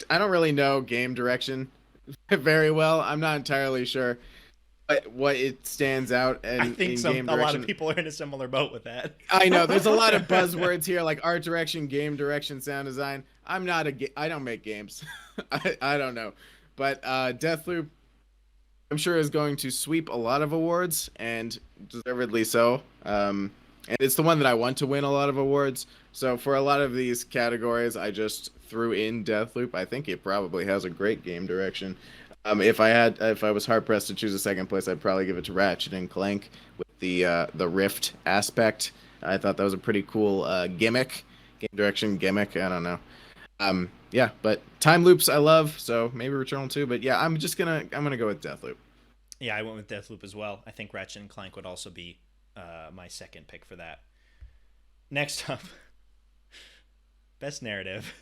I don't really know game direction very well. I'm not entirely sure what it stands out and I think in game a lot direction. of people are in a similar boat with that. I know there's a lot of buzzwords here like art direction, game direction, sound design. I don't make games. I don't know, but Deathloop, I'm sure is going to sweep a lot of awards and deservedly so. And it's the one that I want to win a lot of awards. So for a lot of these categories, I just threw in Deathloop. I think it probably has a great game direction. If I was hard pressed to choose a second place, I'd probably give it to Ratchet and Clank with the Rift aspect. I thought that was a pretty cool game direction gimmick. I don't know. Yeah, but time loops I love, so maybe Returnal too. But yeah, I'm gonna go with Deathloop. Yeah, I went with Deathloop as well. I think Ratchet and Clank would also be my second pick for that. Next up, best narrative.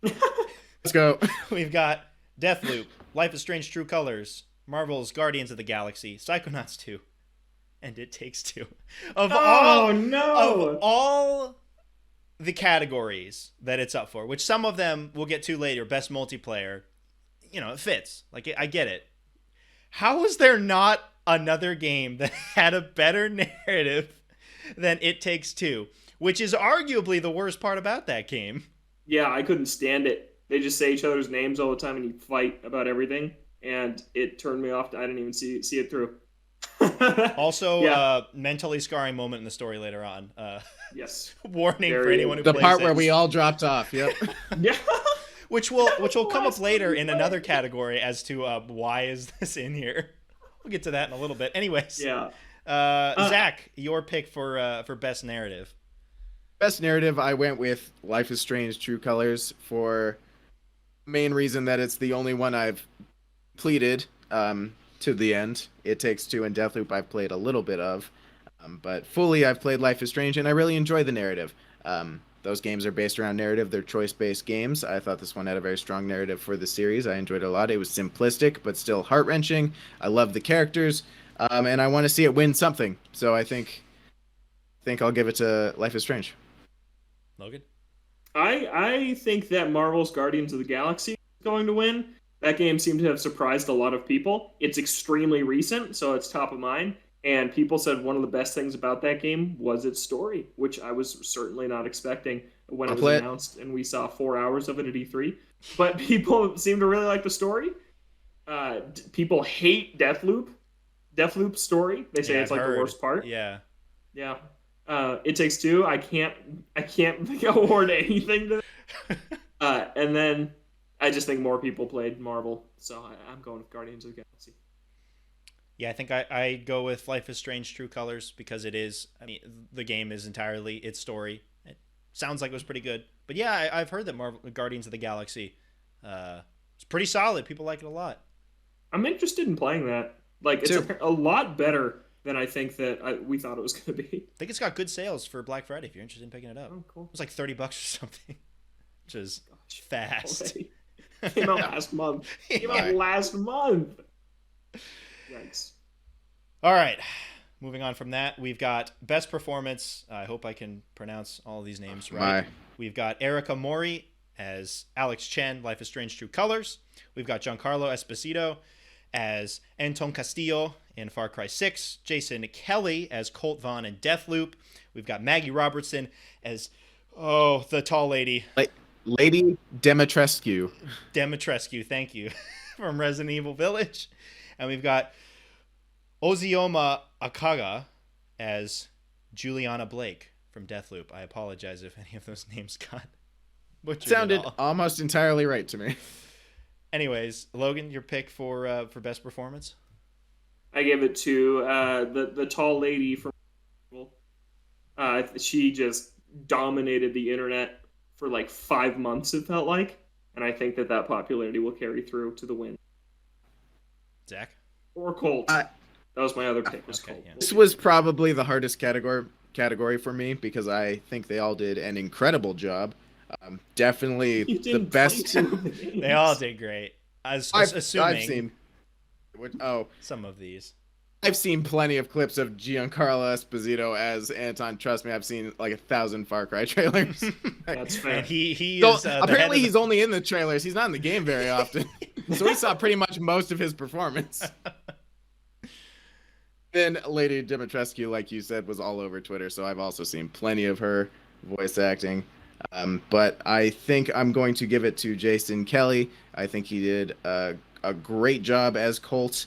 Let's go. We've got Deathloop, Life is Strange True Colors, Marvel's Guardians of the Galaxy, Psychonauts 2, and It Takes Two. Of all the categories that it's up for, which some of them we'll get to later, best multiplayer, it fits. Like, I get it. How is there not another game that had a better narrative than It Takes Two, which is arguably the worst part about that game? Yeah, I couldn't stand it. They just say each other's names all the time and you fight about everything, and it turned me off. I didn't even see it through. Also, Yeah. mentally scarring moment in the story later on. Yes. Warning for Very anyone who The plays part it. where we all dropped off. Yep. Yeah. Which will come up Last later one we in played. another category as to why is this in here. We'll get to that in a little bit. Anyways, Yeah. Zach, your pick for best narrative. Best narrative, I went with Life is Strange: True Colors for main reason that it's the only one I've completed to the end. It Takes Two and Deathloop I've played a little bit of, but fully I've played Life is Strange and I really enjoy the narrative. Those games are based around narrative. They're choice-based games. I thought this one had a very strong narrative for the series. I enjoyed it a lot. It was simplistic but still heart-wrenching. I love the characters, and I want to see it win something. So I think I'll give it to Life is Strange. Logan? I think that Marvel's Guardians of the Galaxy is going to win. That game seemed to have surprised a lot of people. It's extremely recent, so it's top of mind. And people said one of the best things about that game was its story, which I was certainly not expecting when it was announced, and we saw 4 hours of it at E3. But people seem to really like the story. People hate Deathloop's story. They say it's like the worst part. Yeah. Yeah. It Takes Two. I can't award anything to and then I just think more people played Marvel, so I'm going with Guardians of the Galaxy. Yeah, I think I go with Life is Strange: True Colors because it is. I mean, the game is entirely its story. It sounds like it was pretty good, but yeah, I've heard that Marvel Guardians of the Galaxy, it's pretty solid. People like it a lot. I'm interested in playing that. Like, it's a lot better than I think that we thought it was going to be. I think it's got good sales for Black Friday if you're interested in picking it up. Oh, cool. It was like $30 or something, which is fast. Came out last month. Last month. Yikes. All right. Moving on from that, we've got Best Performance. I hope I can pronounce all these names right. We've got Erica Mori as Alex Chen, Life is Strange: True Colors. We've got Giancarlo Esposito as Anton Castillo in Far Cry 6. Jason Kelly as Colt Vaughn in Deathloop. We've got Maggie Robertson as, the tall lady. Lady Demetrescu. Demetrescu, thank you, from Resident Evil Village. And we've got Ozioma Akaga as Juliana Blake from Deathloop. I apologize if any of those names got butchered. Sounded almost entirely right to me. Anyways, Logan, your pick for best performance? I give it to the tall lady from. She just dominated the internet for like 5 months. It felt like, and I think that popularity will carry through to the win. Zach or Colt. That was my other pick. Was Colt. Yeah. This was probably the hardest category for me because I think they all did an incredible job. Definitely the best. They all did great. Assuming I've seen. Some of these. I've seen plenty of clips of Giancarlo Esposito as Anton. Trust me, I've seen like 1,000 Far Cry trailers. That's fair. And he is apparently he's only in the trailers. He's not in the game very often, so we saw pretty much most of his performance. Then Lady Dimitrescu, like you said, was all over Twitter, so I've also seen plenty of her voice acting. But I think I'm going to give it to Jason Kelly. I think he did a great job as Colt.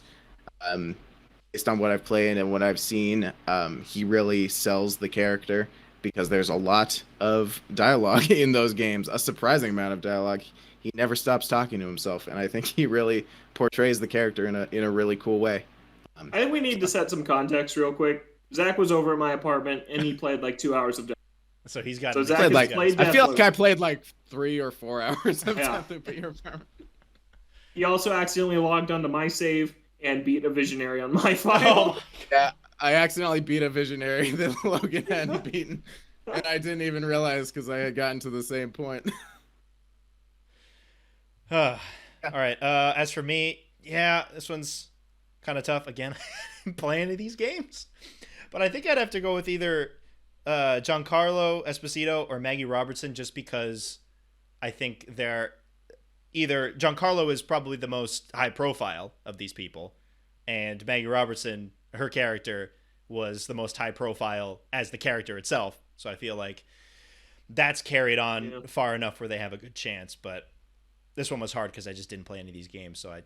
Based on what I've played and what I've seen, he really sells the character because there's a lot of dialogue in those games, a surprising amount of dialogue. He never stops talking to himself, and I think he really portrays the character in a really cool way. I think we need to set some context real quick. Zach was over at my apartment, and he played like 2 hours of Deathloop. So he's got. So Zach played played I feel like I played like 3 or 4 hours of Deathloop at your apartment. He also accidentally logged onto my save and beat a visionary on my file. Yeah, I accidentally beat a visionary that Logan hadn't beaten, and I didn't even realize because I had gotten to the same point. All right. As for me, this one's kind of tough. Again, I didn't play any of these games, but I think I'd have to go with either Giancarlo Esposito or Maggie Robertson, just because I think they're either Giancarlo is probably the most high profile of these people, and Maggie Robertson, her character, was the most high profile as the character itself. So I feel like that's carried on far enough where they have a good chance. But this one was hard because I just didn't play any of these games, so I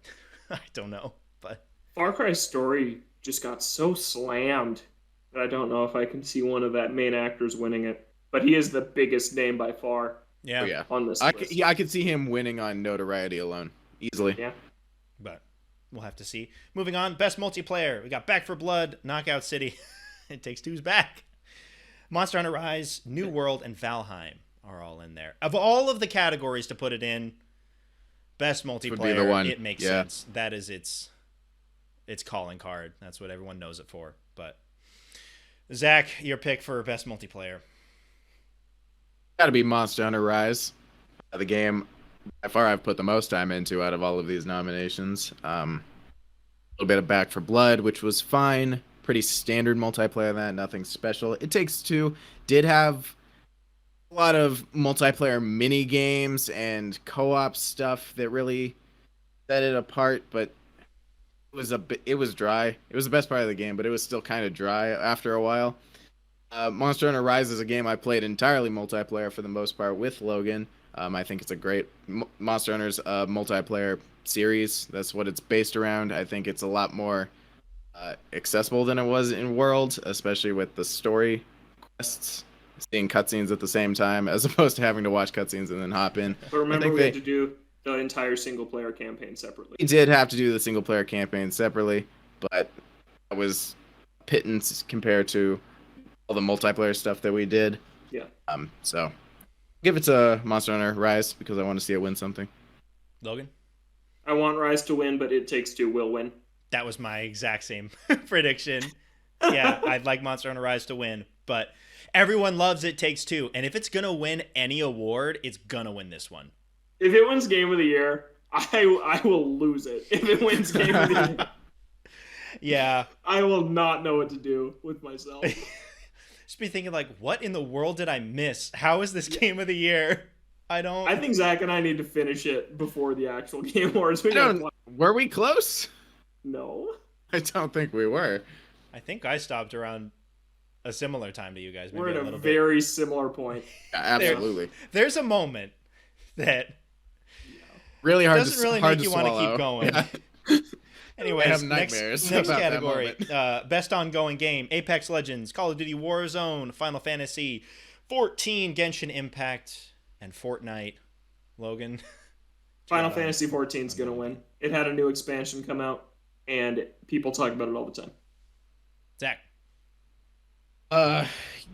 don't know. But Far Cry's story just got so slammed that I don't know if I can see one of that main actors winning it. But he is the biggest name by far. Yeah. Oh, yeah. On this I list. I could see him winning on notoriety alone easily. Yeah. But we'll have to see. Moving on, best multiplayer. We got Back for Blood, Knockout City, It Takes Two's back. Monster Hunter Rise, New World, and Valheim are all in there. Of all of the categories to put it in, best multiplayer, would be the one. It makes sense. That is its calling card. That's what everyone knows it for. But Zach, your pick for best multiplayer. Gotta be Monster Hunter Rise. The game by far I've put the most time into out of all of these nominations. A little bit of Back for Blood, which was fine. Pretty standard multiplayer that, nothing special. It Takes Two did have a lot of multiplayer mini games and co-op stuff that really set it apart, but it was dry. It was the best part of the game, but it was still kind of dry after a while. Monster Hunter Rise is a game I played entirely multiplayer for the most part with Logan. I think it's a great Monster Hunter's multiplayer series. That's what it's based around. I think it's a lot more accessible than it was in World, especially with the story quests, seeing cutscenes at the same time, as opposed to having to watch cutscenes and then hop in. But remember, we had to do the entire single-player campaign separately. We did have to do the single-player campaign separately, but that was pittance compared to all the multiplayer stuff that we did. Yeah. So give it to Monster Hunter Rise because I want to see it win something. Logan? I want Rise to win, but It Takes Two will win. That was my exact same prediction. Yeah, I'd like Monster Hunter Rise to win, but everyone loves It Takes Two, and if it's gonna win any award, it's gonna win this one. If it wins Game of the Year, I will lose it. If it wins Game of the Year, yeah, I will not know what to do with myself. Just be thinking like, what in the world did I miss? How is this Game of the Year? I think Zach and I need to finish it before the actual Game Awards. Were we close? No. I don't think we were. I think I stopped around a similar time to you guys. Maybe We're at a little very bit. similar point. Yeah, absolutely. There's a moment that really hard doesn't really hard make you want to keep going. Yeah. Anyways, I have nightmares next about category, that best ongoing game: Apex Legends, Call of Duty Warzone, Final Fantasy 14, Genshin Impact, and Fortnite. Logan? Final Fantasy 14 is going to win. It had a new expansion come out, and people talk about it all the time. Zach?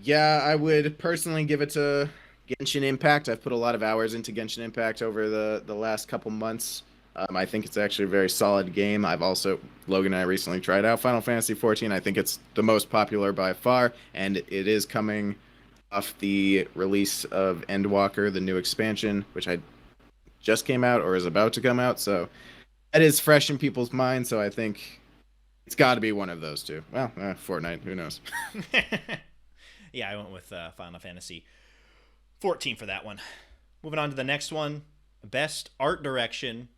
Yeah, I would personally give it to Genshin Impact. I've put a lot of hours into Genshin Impact over the last couple months. I think it's actually a very solid game. Logan and I recently tried out Final Fantasy 14. I think it's the most popular by far, and it is coming off the release of Endwalker, the new expansion, which I just came out or is about to come out. So that is fresh in people's minds. So I think it's got to be one of those two. Well, Fortnite, who knows? Yeah, I went with Final Fantasy 14 for that one. Moving on to the next one, best art direction.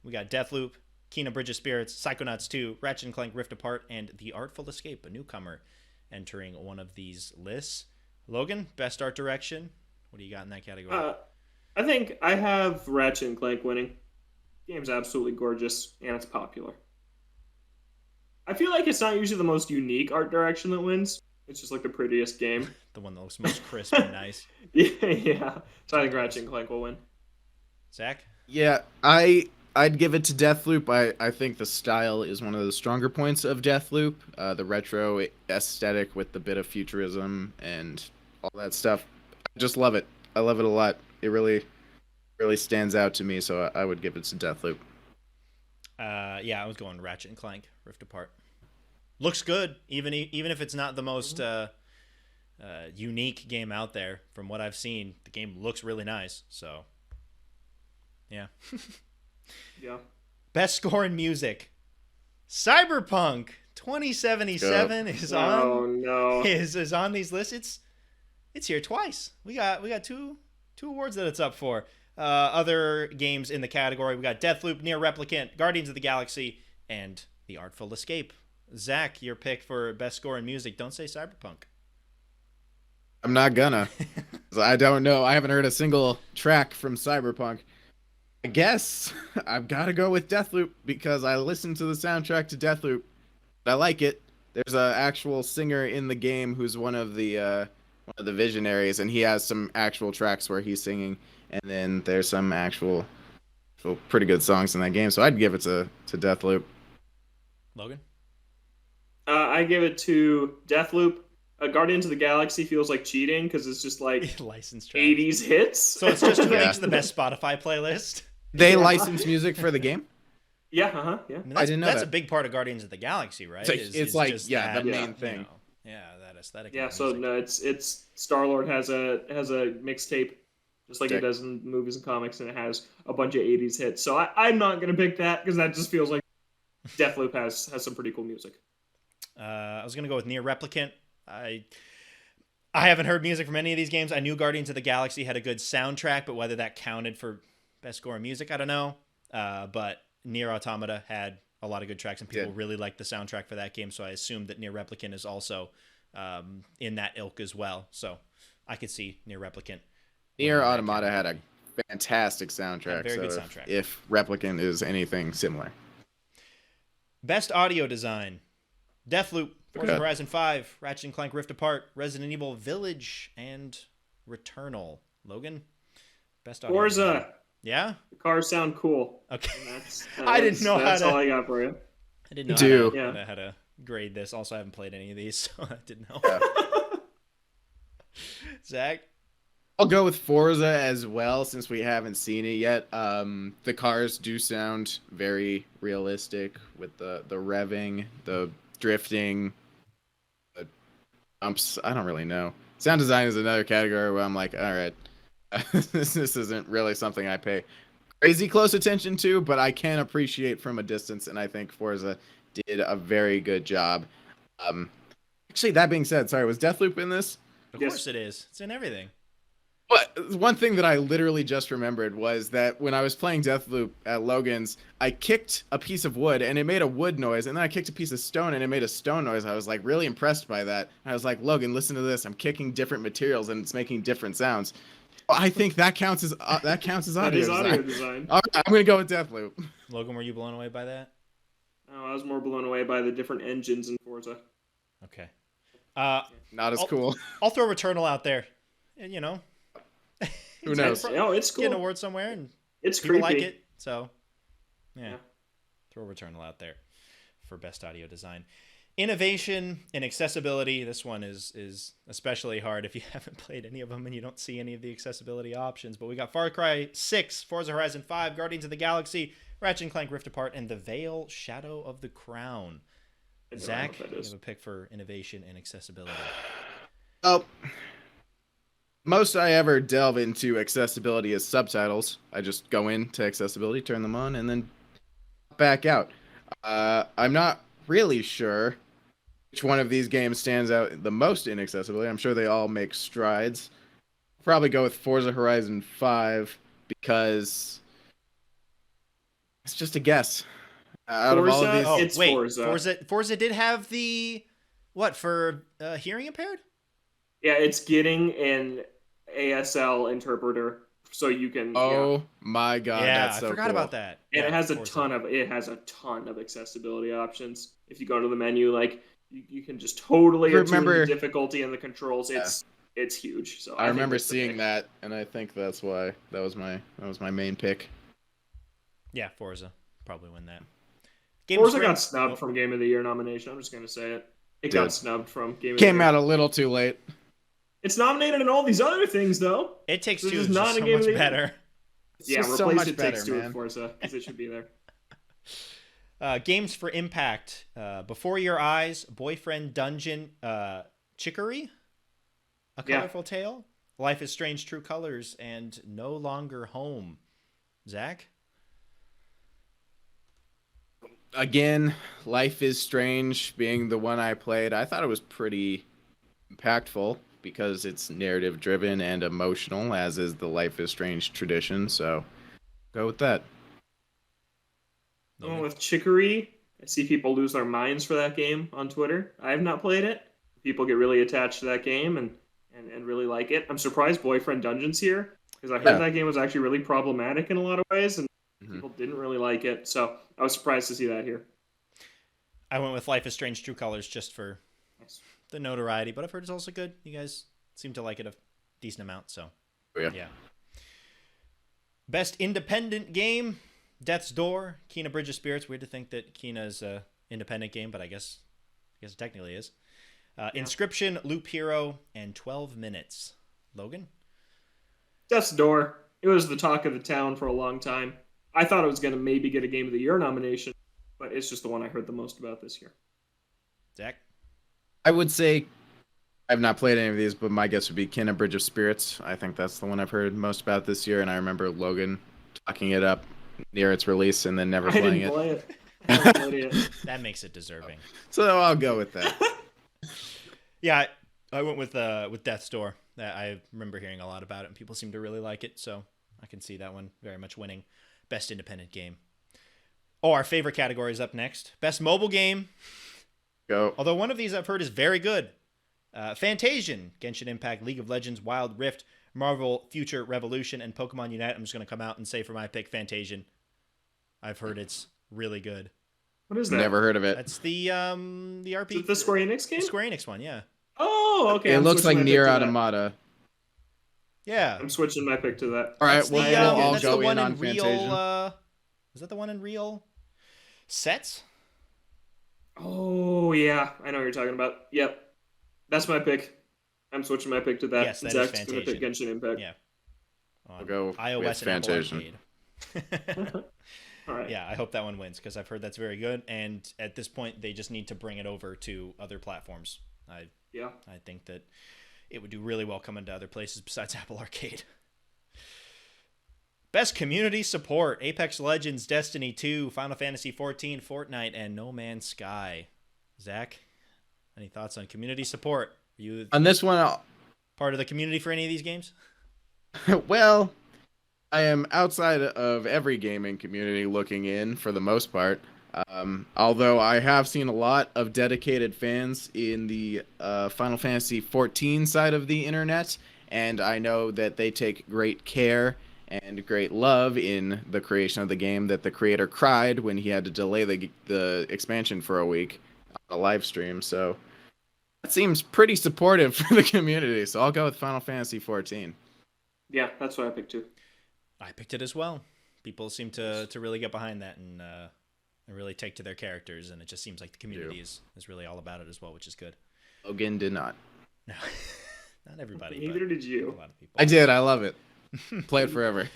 We got Deathloop, Kena Bridge of Spirits, Psychonauts 2, Ratchet & Clank Rift Apart, and The Artful Escape, a newcomer entering one of these lists. Logan, best art direction. What do you got in that category? I think I have Ratchet & Clank winning. The game's absolutely gorgeous, and it's popular. I feel like it's not usually the most unique art direction that wins. It's just like the prettiest game. The one that looks most crisp and nice. Yeah. So I think Ratchet & Clank will win. Zach? Yeah, I'd give it to Deathloop. I think the style is one of the stronger points of Deathloop. The retro aesthetic with the bit of futurism and all that stuff. I just love it. I love it a lot. It really stands out to me, so I would give it to Deathloop. Yeah, I was going Ratchet & Clank Rift Apart. Looks good, even if it's not the most unique game out there. From what I've seen, the game looks really nice. So, yeah. Yeah. Best score in music. Cyberpunk 2077 is on. Oh no. Is on these lists. It's here twice. We got two awards that it's up for. Other games in the category, we got Deathloop, Near Replicant, Guardians of the Galaxy, and The Artful Escape. Zach, your pick for best score in music. Don't say Cyberpunk. I'm not gonna. I don't know. I haven't heard a single track from Cyberpunk. I guess I've got to go with Deathloop because I listened to the soundtrack to Deathloop I like it. There's a actual singer in the game who's one of the visionaries, and he has some actual tracks where he's singing, and then there's some actual pretty good songs in that game. So I'd give it to Deathloop. Logan? I give it to Deathloop. Guardians of the Galaxy feels like cheating because it's just like Licensed tracks. 80s hits. So it's just who makes the best Spotify playlist. They license music for the game? Yeah, I yeah. mean, I didn't know that's that. a big part of Guardians of the Galaxy, right? It's like, just yeah, that, the main thing. You know, yeah, that aesthetic. Yeah, of so music. no, it's Star-Lord has a mixtape just like Sick. it does in movies and comics, and it has a bunch of 80s hits. So I'm not gonna pick that because that just feels like Deathloop has some pretty cool music. I was gonna go with Near Replicant. I haven't heard music from any of these games. I knew Guardians of the Galaxy had a good soundtrack, but whether that counted for best score in music, I don't know. But Near Automata had a lot of good tracks, and people really liked the soundtrack for that game. So I assumed that Near Replicant is also in that ilk as well. So I could see Near Replicant. Nier Automata had a fantastic soundtrack. Very good so soundtrack. If Replicant is anything similar. Best audio design: Deathloop, Forza Okay. Horizon 5, Ratchet and Clank Rift Apart, Resident Evil Village, and Returnal. Logan, best audio design. Forza, Yeah. the cars sound cool. Okay. And that's, I didn't know how That's to- all I got for you. I didn't know Do. how to grade this. Also, I haven't played any of these, so I didn't know. Yeah. Zach? I'll go with Forza as well since we haven't seen it yet. The cars do sound very realistic with the revving, the drifting, the jumps. I don't really know. Sound design is another category where I'm like, all right, this isn't really something I pay crazy close attention to, but I can appreciate from a distance, and I think Forza did a very good job. Actually, that being said, sorry, was Deathloop in this? Of Yes. course it is. It's in everything. But one thing that I literally just remembered was that when I was playing Deathloop at Logan's, I kicked a piece of wood and it made a wood noise, and then I kicked a piece of stone and it made a stone noise. I was like really impressed by that. I was like, Logan, listen to this. I'm kicking different materials and it's making different sounds. I think that counts as audio That is audio design. design. All right, I'm gonna go with Deathloop. Logan, were you blown away by that? Oh, I was more blown away by the different engines in Forza. Okay. Not as cool. I'll throw Returnal out there. And, you know. Who knows? Oh, it's cool. Get an award somewhere, and It's people creepy. like it. So, yeah. Yeah. Throw Returnal out there for best audio design. Innovation and accessibility. This one is especially hard if you haven't played any of them and you don't see any of the accessibility options. But we got Far Cry 6, Forza Horizon 5, Guardians of the Galaxy, Ratchet and Clank Rift Apart, and The Veil: Shadow of the Crown. I don't know Zach, what that you is. have a pick for innovation and accessibility. Oh, most I ever delve into accessibility is subtitles. I just go into accessibility, turn them on, and then back out. I'm not really sure which one of these games stands out the most in accessibility. I'm sure they all make strides. Probably go with Forza Horizon 5 because it's just a guess. Out of all of these, Forza? It's wait, Forza. Forza did have the what for hearing impaired? Yeah, it's getting an ASL interpreter so you can. oh my god, yeah, that's so I forgot cool. about that. And Yeah, it has a Forza. ton of accessibility options. If you go to the menu, like you can just totally Remember- attune the difficulty and the controls. It's huge. So I think remember that's the seeing pick. that, and I think that's why that was my main pick. Yeah, Forza probably win that. Forza Sprint- got snubbed from Game of the Year nomination. I'm just gonna say it. It Did. got snubbed from Game of the Came Year. out a little too late. It's nominated in all these other things, though. It Takes This Two is is not just a so Game of much the Year. better. It's Yeah, just replace so much It better, Takes Two man. with Forza because it should be there. Games for Impact. Before Your Eyes, Boyfriend Dungeon, Chicory, A Yeah. Colorful Tale, Life is Strange, True Colors, and No Longer Home. Zach? Again, Life is Strange being the one I played. I thought it was pretty impactful because it's narrative driven and emotional, as is the Life is Strange tradition. So, go with that. Going with Chicory. I see people lose their minds for that game on Twitter. I have not played it. People get really attached to that game and really like it. I'm surprised Boyfriend Dungeon's here because I heard Yeah. that game was actually really problematic in a lot of ways and Mhm. people didn't really like it. So I was surprised to see that here. I went with Life is Strange True Colors just for Nice. the notoriety, but I've heard it's also good. You guys seem to like it a decent amount, so yeah. Best independent game, Death's Door, Kena Bridge of Spirits. Weird to think that Kena is a independent game, but I guess it technically is. Inscription, Loop Hero, and 12 Minutes. Logan? Death's Door. It was the talk of the town for a long time. I thought it was going to maybe get a Game of the Year nomination, but it's just the one I heard the most about this year. Zach? I would say I've not played any of these, but my guess would be Kena Bridge of Spirits. I think that's the one I've heard most about this year, and I remember Logan talking it up near its release and then never playing it. I haven't played it. That makes it deserving. So I'll go with that. Yeah, I went with Death's Door. I remember hearing a lot about it, and people seem to really like it, so I can see that one very much winning Best Independent Game. Oh, our favorite category is up next. Best Mobile Game. Go. Although one of these I've heard is very good. Fantasian, Genshin Impact, League of Legends, Wild Rift, Marvel Future Revolution, and Pokemon Unite. I'm just going to come out and say for my pick, Fantasian. I've heard it's really good. What is that? Never heard of it. That's the RPG. Is it the Square Enix game? The Square Enix one, yeah. Oh, okay. It I'm looks like switching my Nier pick to that. Yeah. Automata. I'm switching my pick to that. All right, That's well, the, we'll all that's go the one in on in real. Fantasian. Is that the one in real sets? Oh, yeah. I know what you're talking about. Yep. That's my pick. I'm switching my pick to that. Yes, that is Zach's going to pick Fantasian. Genshin Impact. Yeah. On I'll go iOS with and Apple Fantasian. Arcade. All right. Yeah, I hope that one wins because I've heard that's very good. And at this point, they just need to bring it over to other platforms. I think that it would do really well coming to other places besides Apple Arcade. Best community support: Apex Legends, Destiny 2, Final Fantasy 14, Fortnite, and No Man's Sky. Zach, any thoughts on community support? Are you On this one, part of the community for any of these games? well, I am outside of every gaming community looking in for the most part. Although I have seen a lot of dedicated fans in the Final Fantasy 14 side of the internet, and I know that they take great care and great love in the creation of the game, that the creator cried when he had to delay the expansion for a week on a live stream. So that seems pretty supportive for the community. So I'll go with Final Fantasy 14. Yeah, that's what I picked too. I picked it as well. People seem to really get behind that and really take to their characters, and it just seems like the community is really all about it as well, which is good. Logan did not. No, not everybody. Neither but did you. A lot of people. I did. I love it. Play it forever.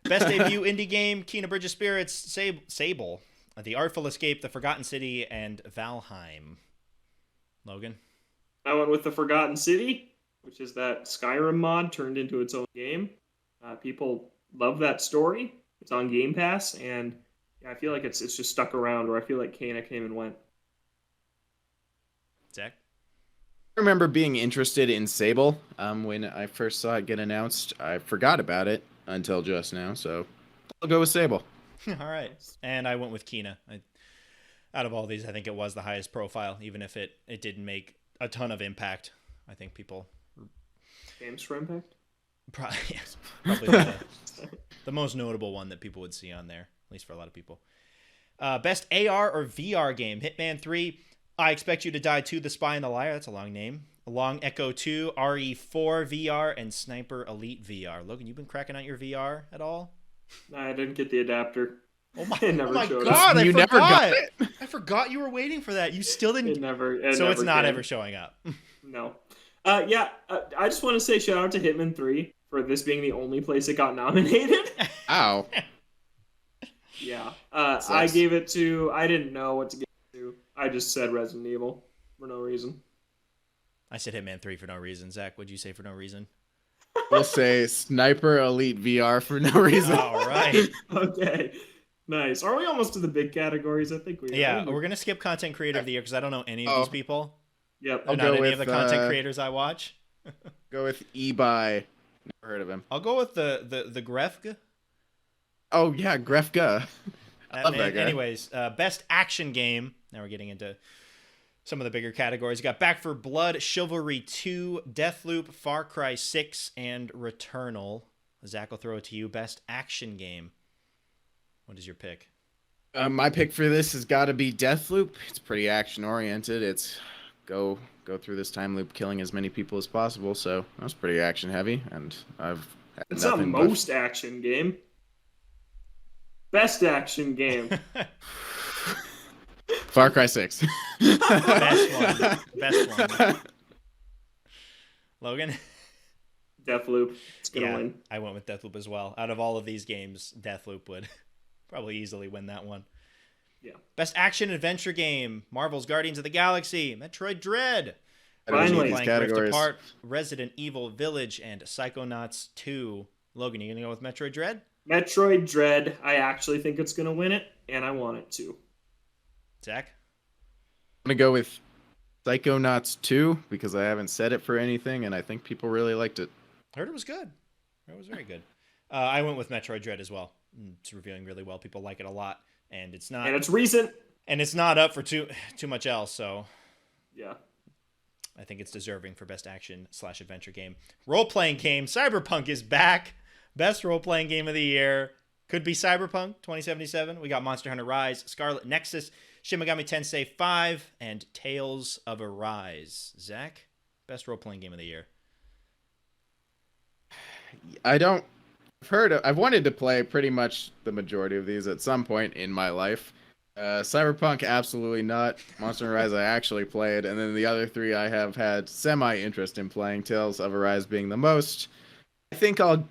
Best debut indie game: Kena Bridge of Spirits, Sable, The Artful Escape, The Forgotten City, and Valheim. Logan? I went with The Forgotten City, which is that Skyrim mod turned into its own game. People love that story. It's on Game Pass, and I feel like it's just stuck around, or I feel like Kena came and went. Zach? I remember being interested in Sable when I first saw it get announced. I forgot about it until just now, so I'll go with Sable. All right. And I went with Kena. Out of all these, I think it was the highest profile, even if it didn't make a ton of impact. I think people... Games for Impact? Probably the most notable one that people would see on there, at least for a lot of people. Best AR or VR game: Hitman 3, I Expect You to Die 2, The Spy and the Liar, that's a long name, Long Echo 2, RE4 VR, and Sniper Elite VR. Logan, you been cracking out your VR at all? No, I didn't get the adapter. Oh my, It never showed God, up. You never got it? I forgot you were waiting for that. You still didn't. It never. So it's not came. ever showing up. No. I just want to say shout out to Hitman 3 for this being the only place it got nominated. Ow. Yeah. I gave it to... I didn't know what to give it to. I just said Resident Evil for no reason. I said Hitman 3 for no reason. Zach, what'd you say for no reason? We'll say Sniper Elite VR for no reason. All right. Okay. Nice. Are we almost to the big categories? I think we are. Yeah, we're going to skip Content Creator of the Year because I don't know any of these people. Yep. They're I'll not go any with, of the content creators I watch. Go with Ebuy. Never heard of him. I'll go with the Grefg. Oh, yeah, Grefka. I love that guy. Anyways, best action game. Now we're getting into some of the bigger categories. You got Back for Blood, Chivalry 2, Deathloop, Far Cry 6, and Returnal. Zach, will throw it to you. Best action game. What is your pick? My pick for this has got to be Deathloop. It's pretty action oriented. It's go through this time loop, killing as many people as possible. So that's pretty action heavy, and I've had It's not nothing most action game. Best action game. Far Cry 6. Best one. Logan? Deathloop. It's going to win. I went with Deathloop as well. Out of all of these games, Deathloop would probably easily win that one. Yeah. Best action adventure game: Marvel's Guardians of the Galaxy, Metroid Dread, Finally. Blank Rift Apart, Resident Evil Village, and Psychonauts 2. Logan, you gonna go with Metroid Dread? Metroid Dread. I actually think it's going to win it, and I want it to. Zach? I'm gonna go with Psychonauts 2 because I haven't said it for anything, and I think people really liked it. I heard it was good. It was very good. I went with Metroid Dread as well. It's reviewing really well. People like it a lot, and it's not. And it's recent. And it's not up for too much else. So, yeah, I think it's deserving for best action/adventure game. Role-playing game: Cyberpunk is back. Best role-playing game of the year could be Cyberpunk 2077. We got Monster Hunter Rise, Scarlet Nexus, Shin Megami Tensei 5, and Tales of Arise. Zach, best role-playing game of the year. I've wanted to play pretty much the majority of these at some point in my life. Cyberpunk, absolutely not. Monster Hunter Rise, I actually played, and then the other three I have had semi-interest in playing, Tales of Arise being the most. I think I'll...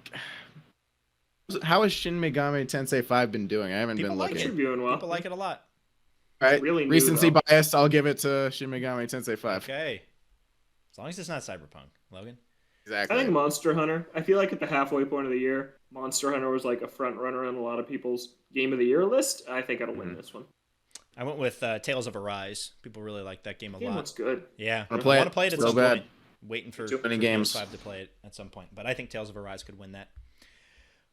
How has Shin Megami Tensei 5 been doing? I haven't been looking. It's reviewing well. People like it a lot. All right, really new, recency though. bias, I'll give it to Shin Megami Tensei 5. Okay. As long as it's not Cyberpunk. Logan? Exactly. I think Monster Hunter. I feel like at the halfway point of the year, Monster Hunter was like a front runner on a lot of people's Game of the Year list. I think it'll win this one. I went with Tales of Arise. People really like that game a lot. Looks good. Yeah. I I play want it to play it at so some bad. point. Waiting for Too many games games. 5 to play it at some point. But I think Tales of Arise could win that.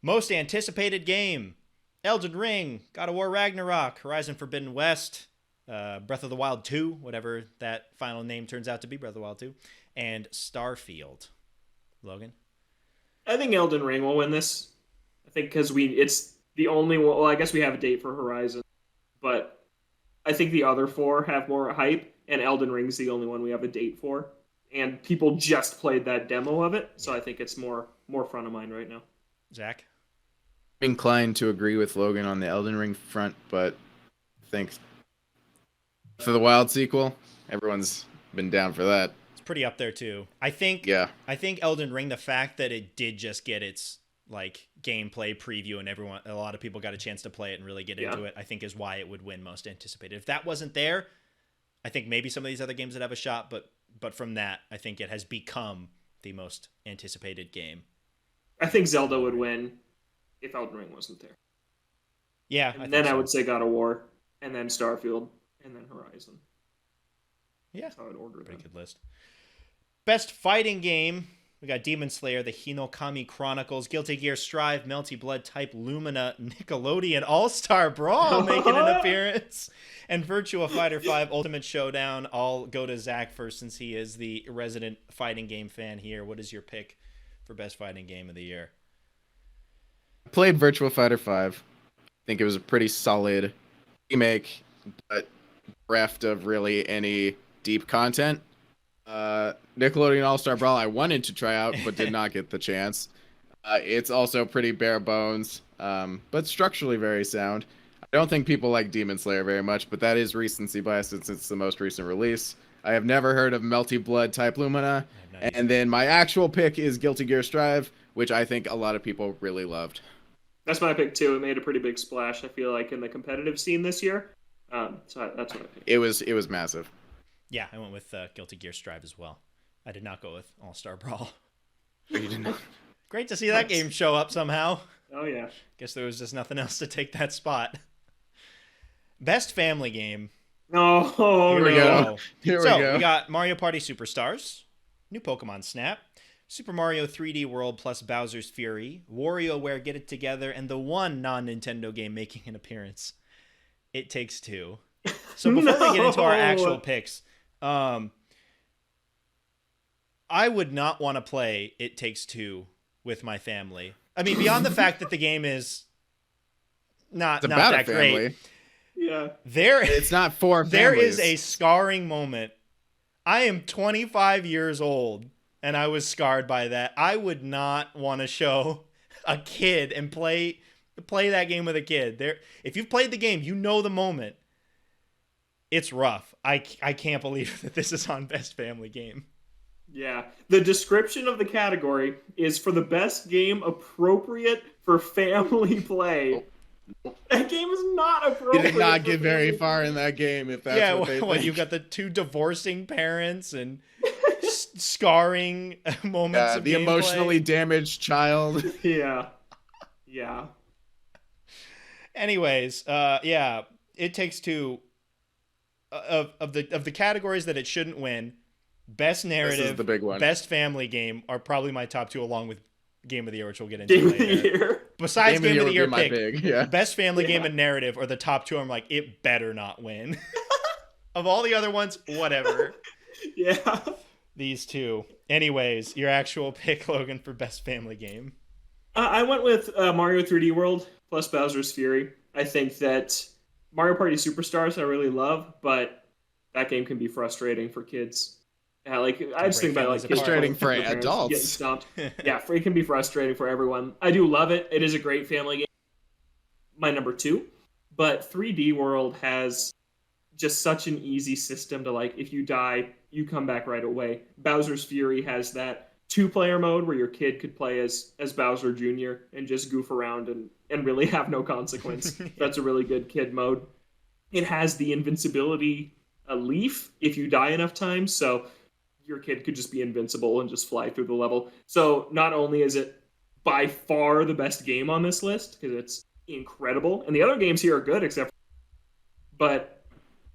Most anticipated game: Elden Ring, God of War Ragnarok, Horizon Forbidden West, Breath of the Wild 2, whatever that final name turns out to be, Breath of the Wild 2, and Starfield. Logan? I think Elden Ring will win this. I think because it's the only one. Well, I guess we have a date for Horizon, but I think the other four have more hype, and Elden Ring's the only one we have a date for. And people just played that demo of it, so I think it's more front of mind right now. Zach? I'm inclined to agree with Logan on the Elden Ring front, but I think for the Wild sequel, everyone's been down for that. It's pretty up there too. I think Elden Ring, the fact that it did just get its like gameplay preview and a lot of people got a chance to play it and really get into it, I think is why it would win most anticipated. If that wasn't there, I think maybe some of these other games would have a shot, but from that, I think it has become the most anticipated game. I think Zelda would win if Elden Ring wasn't there. Yeah, and then I would say God of War, and then Starfield, and then Horizon. Yeah, that's how I'd order pretty them. good list. Best fighting game: we got Demon Slayer, The Hinokami Chronicles, Guilty Gear Strive, Melty Blood Type Lumina, Nickelodeon All-Star Brawl making an appearance, and Virtua Fighter 5 Ultimate Showdown. I'll go to Zach first since he is the resident fighting game fan here. What is your pick for best fighting game of the year? I played Virtua Fighter 5. I think it was a pretty solid remake, but bereft of really any deep content. Nickelodeon All-Star Brawl I wanted to try out, but did not get the chance. It's also pretty bare bones, but structurally very sound. I don't think people like Demon Slayer very much, but that is recency bias since it's the most recent release. I have never heard of Melty Blood Type Lumina. And then my actual pick is Guilty Gear Strive, which I think a lot of people really loved. That's my pick too. It made a pretty big splash, I feel like, in the competitive scene this year. That's what I picked. It was massive. Yeah, I went with Guilty Gear Strive as well. I did not go with All-Star Brawl. You didn't. Great to see that game show up somehow. Oh, yeah. Guess there was just nothing else to take that spot. Best family game. Oh, Here we go. Here we go. We got Mario Party Superstars, new Pokemon Snap, Super Mario 3D World plus Bowser's Fury, WarioWare Get It Together, and the one non-Nintendo game making an appearance, It Takes Two. So before we get into our actual picks, I would not want to play It Takes Two with my family. I mean, beyond the fact that the game is not that great. Yeah. It's not for There families. is a scarring moment. I am 25 years old, and I was scarred by that. I would not want to show a kid and play that game with a kid. If you've played the game, you know the moment. It's rough. I can't believe that this is on Best Family Game. Yeah. The description of the category is for the best game appropriate for family play. That game is not You appropriate. did not for get very family far play. in that game if that's what they think. You've got the two divorcing parents and scarring moments of the gameplay. emotionally damaged child. Yeah. Yeah. Anyways, It Takes Two of the categories that it shouldn't win, best narrative, This is the big one. best family game are probably my top two, along with Game of the Year, which we'll get into Game of later. the Year. Besides Game of the Year would be my pick, big, yeah. best family game and narrative are the top two. I'm like, it better not win. Of all the other ones, whatever. Yeah. These two. Anyways, your actual pick, Logan, for best family game. I went with Mario 3D World plus Bowser's Fury. I think that Mario Party Superstars I really love, but that game can be frustrating for kids. Yeah, like I just think about like kids frustrating for parents adults. getting stomped. Yeah, it can be frustrating for everyone. I do love it. It is a great family game. My number two, but 3D World has just such an easy system to like. If you die, you come back right away. Bowser's Fury has that 2-player mode where your kid could play as Bowser Jr. and just goof around and really have no consequence. That's a really good kid mode. It has the invincibility leaf if you die enough times, so your kid could just be invincible and just fly through the level. So not only is it by far the best game on this list, because it's incredible, and the other games here are good, but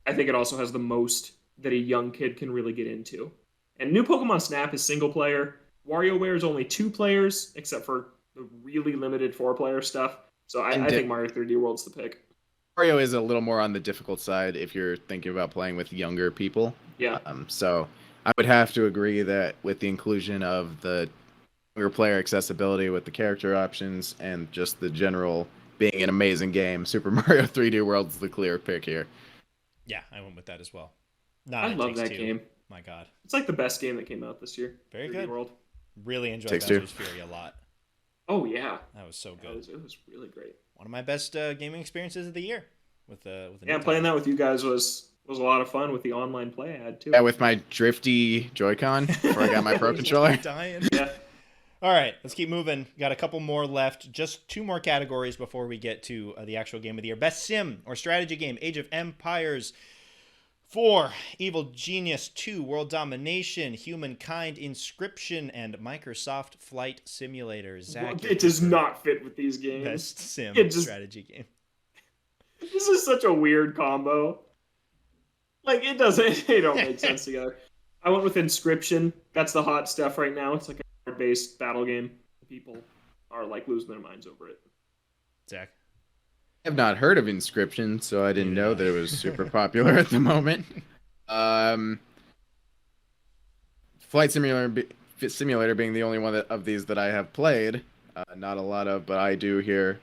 I think it also has the most that a young kid can really get into. And New Pokemon Snap is single player. WarioWare is only 2 players, except for the really limited 4-player stuff. So I think Mario 3D World's the pick. Mario is a little more on the difficult side if you're thinking about playing with younger people. Yeah. So I would have to agree that with the inclusion of the younger player accessibility with the character options and just the general being an amazing game, Super Mario 3D World's the clear pick here. Yeah, I went with that as well. I love that game. My God. It's like the best game that came out this year. Very 3D good. World. Really enjoyed Takes Two. Bowser's Fury a lot. Oh, yeah. That was so good. It was really great. One of my best gaming experiences of the year. With playing that with you guys was a lot of fun with the online play I had, too. Yeah, with my drifty Joy-Con before I got my Pro Controller. Dying. Yeah. All right, let's keep moving. Got a couple more left. Just 2 more categories before we get to the actual game of the year. Best sim or strategy game, Age of Empires 4, Evil Genius 2, World Domination, Humankind, Inscription, and Microsoft Flight Simulator. Zach, It does not fit with these games. best sim strategy game. This is such a weird combo. Like, they don't make sense together. I went with Inscription. That's the hot stuff right now. It's like a card-based battle game. People are, like, losing their minds over it. Zach? I have not heard of Inscription, so I didn't know that it was super popular at the moment. Flight Simulator being the only one of these that I have played. Not a lot of, but I do hear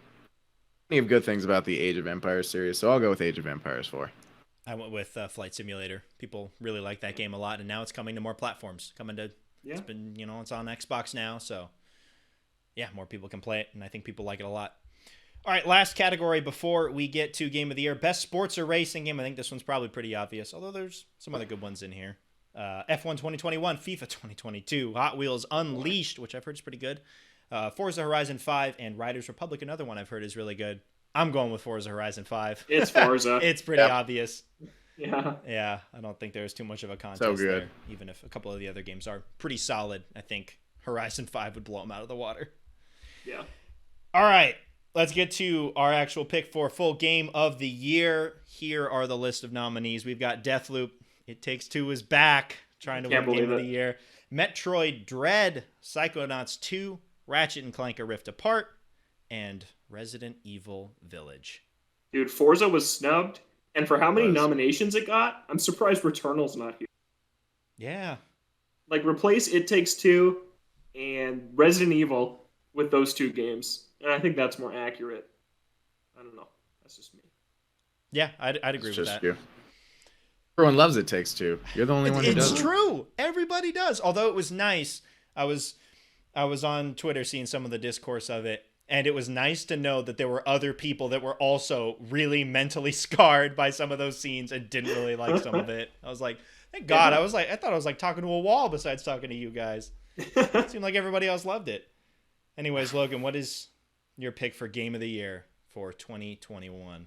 plenty of good things about the Age of Empires series, so I'll go with Age of Empires 4. I went with Flight Simulator. People really like that game a lot, and now it's coming to more platforms. It's been, it's on Xbox now, so yeah, more people can play it, and I think people like it a lot. All right, last category before we get to Game of the Year. Best sports or racing game. I think this one's probably pretty obvious, although there's some other good ones in here. F1 2021, FIFA 2022, Hot Wheels Unleashed, which I've heard is pretty good. Forza Horizon 5, and Riders Republic, another one I've heard is really good. I'm going with Forza Horizon 5. It's Forza. It's pretty obvious. Yeah. Yeah, I don't think there's too much of a contest So good. there, even if a couple of the other games are pretty solid. I think Horizon 5 would blow them out of the water. Yeah. All right. Let's get to our actual pick for full game of the year. Here are the list of nominees. We've got Deathloop. It Takes Two is back, trying to win game of the year. Metroid Dread, Psychonauts 2, Ratchet and Clank: A Rift Apart, and Resident Evil Village. Dude, Forza was snubbed, and for how many nominations it got, I'm surprised Returnal's not here. Yeah. Like, replace It Takes Two and Resident Evil with those 2 games. And I think that's more accurate. I don't know. That's just me. Yeah, I'd agree It's with just that. you. Everyone loves It Takes Two. You're the only one who It's doesn't. true. Everybody does. Although it was nice. I was on Twitter seeing some of the discourse of it, and it was nice to know that there were other people that were also really mentally scarred by some of those scenes and didn't really like some of it. I was like, thank God. Yeah. I thought I was like talking to a wall besides talking to you guys. It seemed like everybody else loved it. Anyways, Logan, what is your pick for Game of the Year for 2021?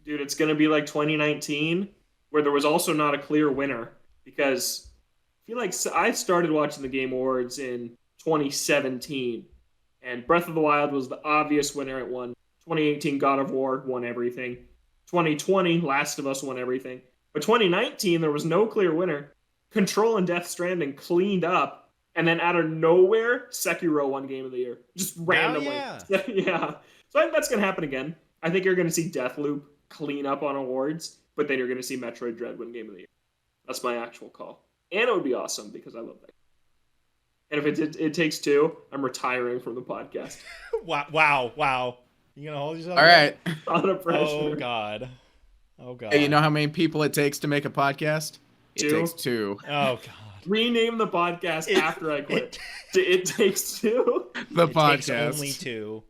Dude, it's going to be like 2019, where there was also not a clear winner, because I feel like I started watching the Game Awards in 2017, and Breath of the Wild was the obvious winner. It won. 2018, God of War won everything. 2020, Last of Us won everything. But 2019, there was no clear winner. Control and Death Stranding cleaned up, and then out of nowhere, Sekiro won Game of the Year. Just randomly. yeah. Yeah. So I think that's going to happen again. I think you're going to see Deathloop clean up on awards, but then you're going to see Metroid Dread win Game of the Year. That's my actual call. And it would be awesome because I love that. And if it takes two, I'm retiring from the podcast. Wow. You gonna hold yourself? All right. Under pressure. Oh God. Hey, you know how many people it takes to make a podcast? It Two. takes two. Oh God. Rename the podcast after I quit. It takes two. The It podcast. takes only two.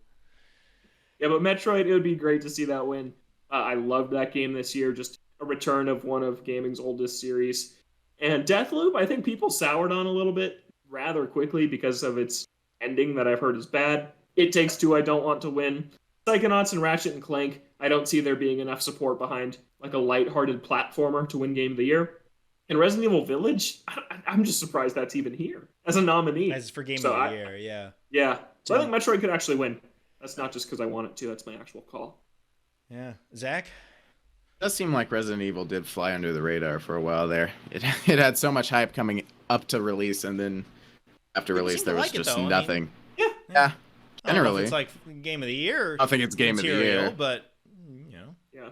Yeah, but Metroid, it would be great to see that win. I loved that game this year. Just a return of one of gaming's oldest series. And Deathloop, I think people soured on a little bit rather quickly because of its ending that I've heard is bad. It Takes Two, I don't want to win. Psychonauts and Ratchet and Clank, I don't see there being enough support behind like a lighthearted platformer to win Game of the Year. And Resident Evil Village, I'm just surprised that's even here as a nominee. As for Game of the Year, yeah. Yeah. So I think Metroid could actually win. That's not just because I want it to. That's my actual call. Yeah. Zach? It does seem like Resident Evil did fly under the radar for a while there. It had so much hype coming up to release, and then after release there was just nothing. Yeah. Yeah. I don't know if Generally. it's like Game of the Year. I think it's Game of the material, Year. But, you know. Yeah.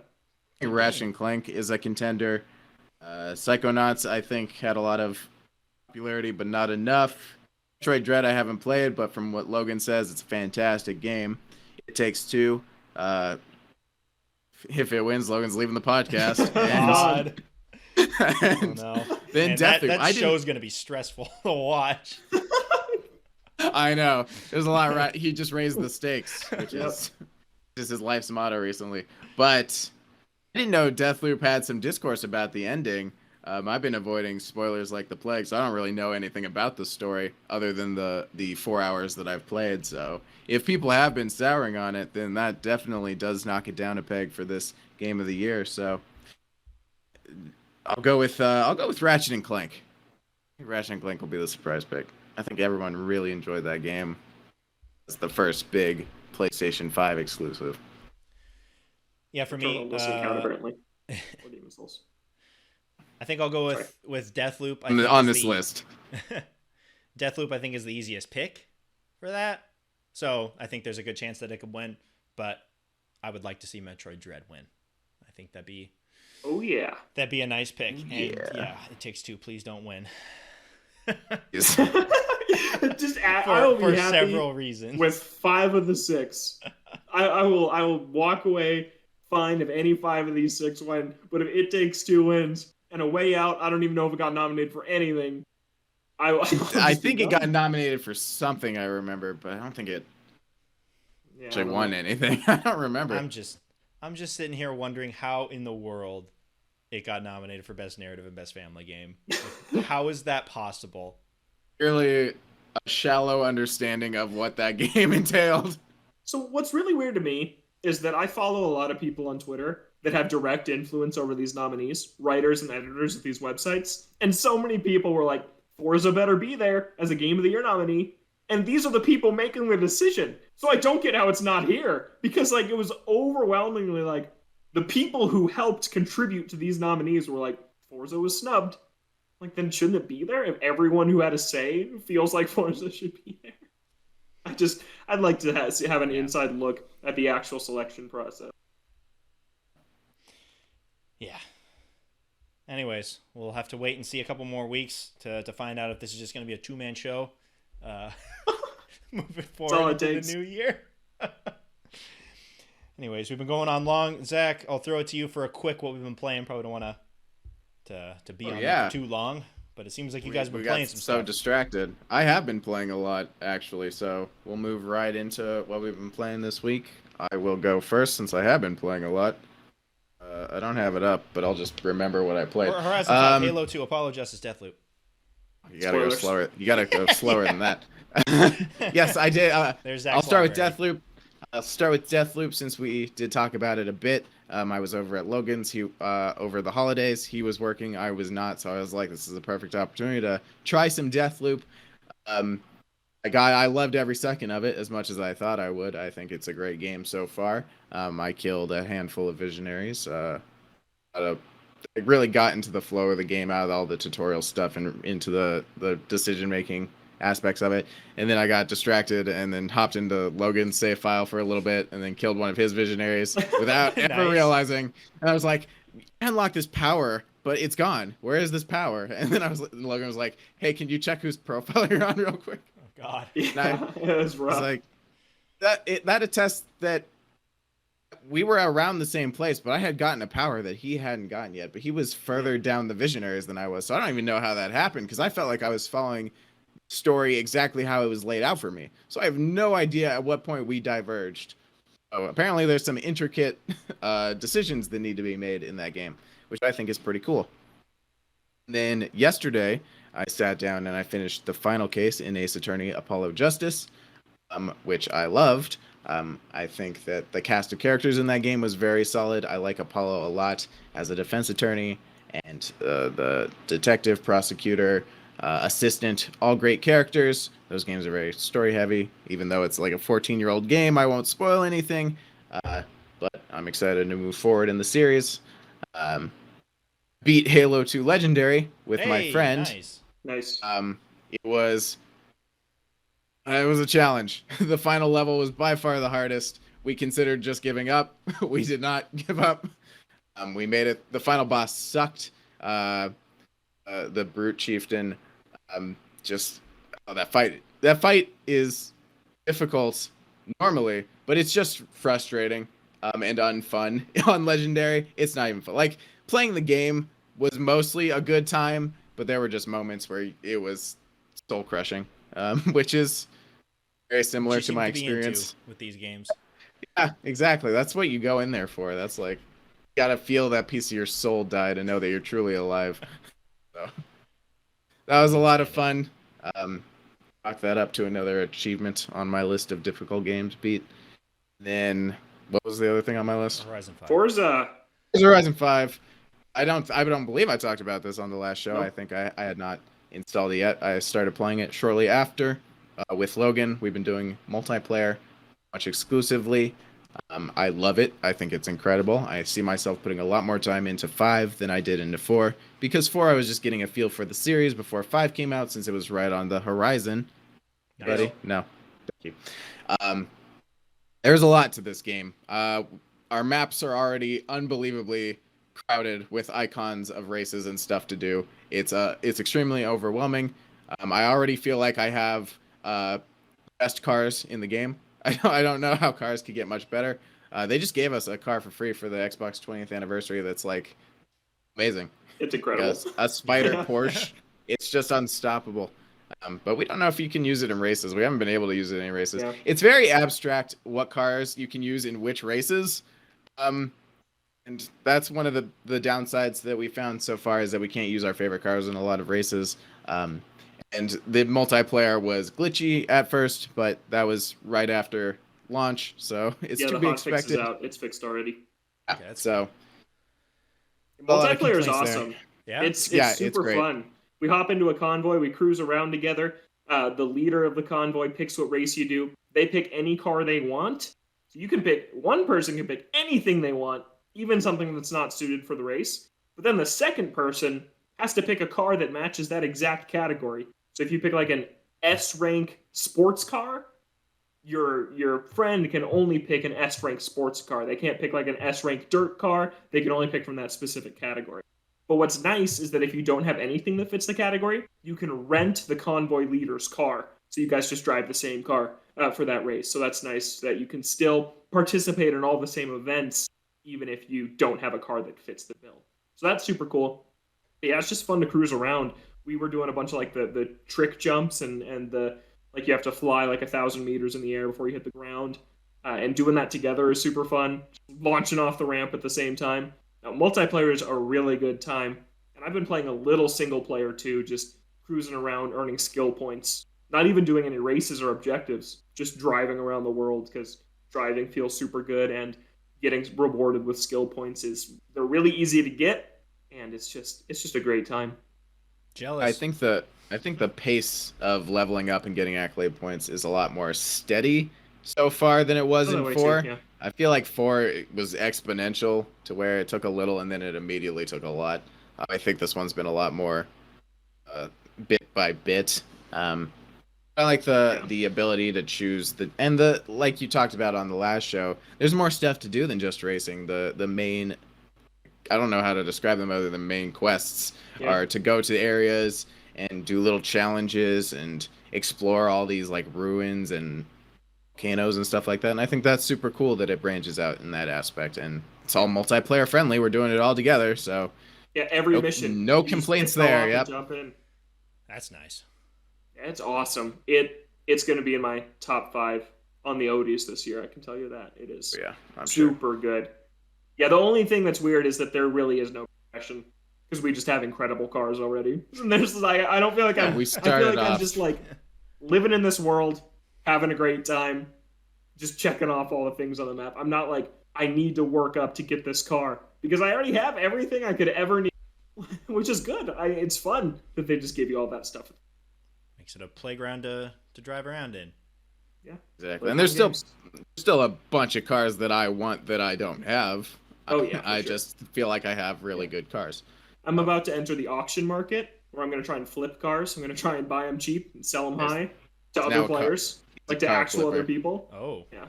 Ratchet and Clank is a contender. Psychonauts, I think, had a lot of popularity, but not enough. Metroid Dread, I haven't played, but from what Logan says, it's a fantastic game. It Takes Two. If it wins, Logan's leaving the podcast. God. And Oh, no. then Man, Deathloop. that show's going to be stressful to watch. I know. There's a lot. Right. He just raised the stakes, which Yep. is just his life's motto recently. But I didn't know Deathloop had some discourse about the ending. I've been avoiding spoilers like the plague, so I don't really know anything about the story other than the 4 hours that I've played. So if people have been souring on it, then that definitely does knock it down a peg for this Game of the Year. So I'll go with Ratchet and Clank. I think Ratchet and Clank will be the surprise pick. I think everyone really enjoyed that game. It's the first big PlayStation 5 exclusive. Yeah, for me, Count, apparently. Or Demon's Souls. I think I'll go with Deathloop. On this list. Deathloop, I think, is the easiest pick for that. So I think there's a good chance that it could win, but I would like to see Metroid Dread win. I think that'd be a nice pick. And yeah, It Takes Two. Please don't win. Just I will be for happy several reasons. with 5 of the 6. I will walk away fine if any 5 of these 6 win. But if It Takes Two wins and A Way Out, I don't even know if it got nominated for anything. I think it got nominated for something, I remember, but I don't think it actually won anything. I don't remember. I'm just sitting here wondering how in the world it got nominated for Best Narrative and Best Family Game. Like, how is that possible? Really a shallow understanding of what that game entailed. So what's really weird to me is that I follow a lot of people on Twitter that have direct influence over these nominees, writers and editors of these websites. And so many people were like, Forza better be there as a Game of the Year nominee. And these are the people making the decision. So I don't get how it's not here. Because like it was overwhelmingly like the people who helped contribute to these nominees were like, Forza was snubbed. Like, then shouldn't it be there if everyone who had a say feels like Forza should be there? I'd like to have an inside look at the actual selection process. Yeah. Anyways, we'll have to wait and see a couple more weeks to find out if this is just going to be a 2-man show moving forward into the new year. Anyways, we've been going on long. Zach, I'll throw it to you for a quick what we've been playing. Probably don't want to be on there for too long, but it seems like you guys have been playing some stuff. So distracted. I have been playing a lot, actually, so we'll move right into what we've been playing this week. I will go first since I have been playing a lot. I don't have it up, but I'll just remember what I played. Horizon 5, Halo 2, Apollo Justice, Deathloop. You gotta go slower. You gotta go slower than that. Yes, I did. I'll start with Deathloop. I'll start with Deathloop since we did talk about it a bit. I was over at Logan's. He over the holidays. He was working. I was not. So I was like, this is a perfect opportunity to try some Deathloop. I loved every second of it as much as I thought I would. I think it's a great game so far. I killed a handful of visionaries. It really got into the flow of the game out of all the tutorial stuff and into the decision-making aspects of it. And then I got distracted and then hopped into Logan's save file for a little bit and then killed one of his visionaries without ever realizing. And I was like, unlock this power, but it's gone. Where is this power? And then Logan was like, hey, can you check whose profile you're on real quick? Oh, God. Yeah, it was rough. Like, that attests that we were around the same place, but I had gotten a power that he hadn't gotten yet. But he was further down the visionaries than I was. So I don't even know how that happened because I felt like I was following story exactly how it was laid out for me. So I have no idea at what point we diverged. So apparently there's some intricate decisions that need to be made in that game, which I think is pretty cool. And then yesterday, I sat down and I finished the final case in Ace Attorney Apollo Justice, which I loved. I think that the cast of characters in that game was very solid. I like Apollo a lot as a defense attorney and the detective, prosecutor, assistant, all great characters. Those games are very story heavy. Even though it's like a 14-year-old game, I won't spoil anything. But I'm excited to move forward in the series. Beat Halo 2 Legendary with my friend. Nice. It was a challenge. The final level was by far the hardest. We considered just giving up. We did not give up. We made it. The final boss sucked. The brute chieftain. That fight is difficult normally, but it's just frustrating and unfun. On Legendary, it's not even fun. Like, playing the game was mostly a good time, but there were just moments where it was soul crushing, which is very similar to my experience with these games. Yeah, exactly. That's what you go in there for. That's like, you gotta feel that piece of your soul die to know that you're truly alive. So that was a lot of fun. Chalk that up to another achievement on my list of difficult games beat. Then what was the other thing on my list? Horizon 5. Forza Horizon 5. I don't believe I talked about this on the last show. Nope. I think I had not installed it yet. I started playing it shortly after with Logan. We've been doing multiplayer much exclusively. I love it. I think it's incredible. I see myself putting a lot more time into 5 than I did into 4. Because 4, I was just getting a feel for the series before 5 came out, since it was right on the horizon. Nice. Ready? No. Thank you. There's a lot to this game. Our maps are already unbelievably crowded with icons of races and stuff to do. It's extremely overwhelming. I already feel like I have best cars in the game. I don't know how cars could get much better. They just gave us a car for free for the Xbox 20th anniversary that's like amazing. It's incredible. A Spider Porsche. It's just unstoppable. But we don't know if you can use it in races. We haven't been able to use it in any races. Yeah. It's very abstract what cars you can use in which races. And that's one of the downsides that we found so far, is that we can't use our favorite cars in a lot of races. And the multiplayer was glitchy at first, but that was right after launch, so it's to be expected. It's fixed already. Okay, so multiplayer is awesome. Yeah, it's super great. fun. We hop into a convoy, we cruise around together. The leader of the convoy picks what race you do. They pick any car they want. So you can pick, one person can pick anything they want, even something that's not suited for the race. But then the second person has to pick a car that matches that exact category. So if you pick like an S-rank sports car, your friend can only pick an S-rank sports car. They can't pick like an S-rank dirt car. They can only pick from that specific category. But what's nice is that if you don't have anything that fits the category, you can rent the convoy leader's car. So you guys just drive the same car for that race. So that's nice that you can still participate in all the same events, even if you don't have a car that fits the bill. So that's super cool. But yeah, it's just fun to cruise around. We were doing a bunch of like the trick jumps and the like you have to fly like 1,000 meters in the air before you hit the ground. And doing that together is super fun. Launching off the ramp at the same time. Now, multiplayer is a really good time. And I've been playing a little single player too, just cruising around, earning skill points. Not even doing any races or objectives, just driving around the world because driving feels super good and getting rewarded with skill points they're really easy to get, and it's just a great time. Jealous. I think the pace of leveling up and getting accolade points is a lot more steady so far than it was in 4. Yeah. I feel like 4 was exponential to where it took a little and then it immediately took a lot. I think this one's been a lot more bit by bit. I like the ability to choose like you talked about on the last show. There's more stuff to do than just racing. The main, I don't know how to describe them other than main quests are to go to the areas and do little challenges and explore all these like ruins and volcanoes and stuff like that. And I think that's super cool that it branches out in that aspect. And it's all multiplayer friendly. We're doing it all together, so yeah, every mission. No complaints there. Yep. Jump in. That's nice. Yeah, it's awesome. It's going to be in my top 5 on the Odies this year. I can tell you that it is. Yeah, I'm super good. Yeah, the only thing that's weird is that there really is no progression because we just have incredible cars already. And there's like I don't feel like I'm. I feel like I'm just like living in this world, having a great time, just checking off all the things on the map. I'm not like I need to work up to get this car because I already have everything I could ever need, which is good. It's fun that they just give you all that stuff. Makes it a playground to drive around in. Yeah, exactly. And there's still a bunch of cars that I want that I don't have. Oh yeah, I just feel like I have really good cars. I'm about to enter the auction market where I'm going to try and flip cars. I'm going to try and buy them cheap and sell them high to other players, like to actual other people. Oh, yeah.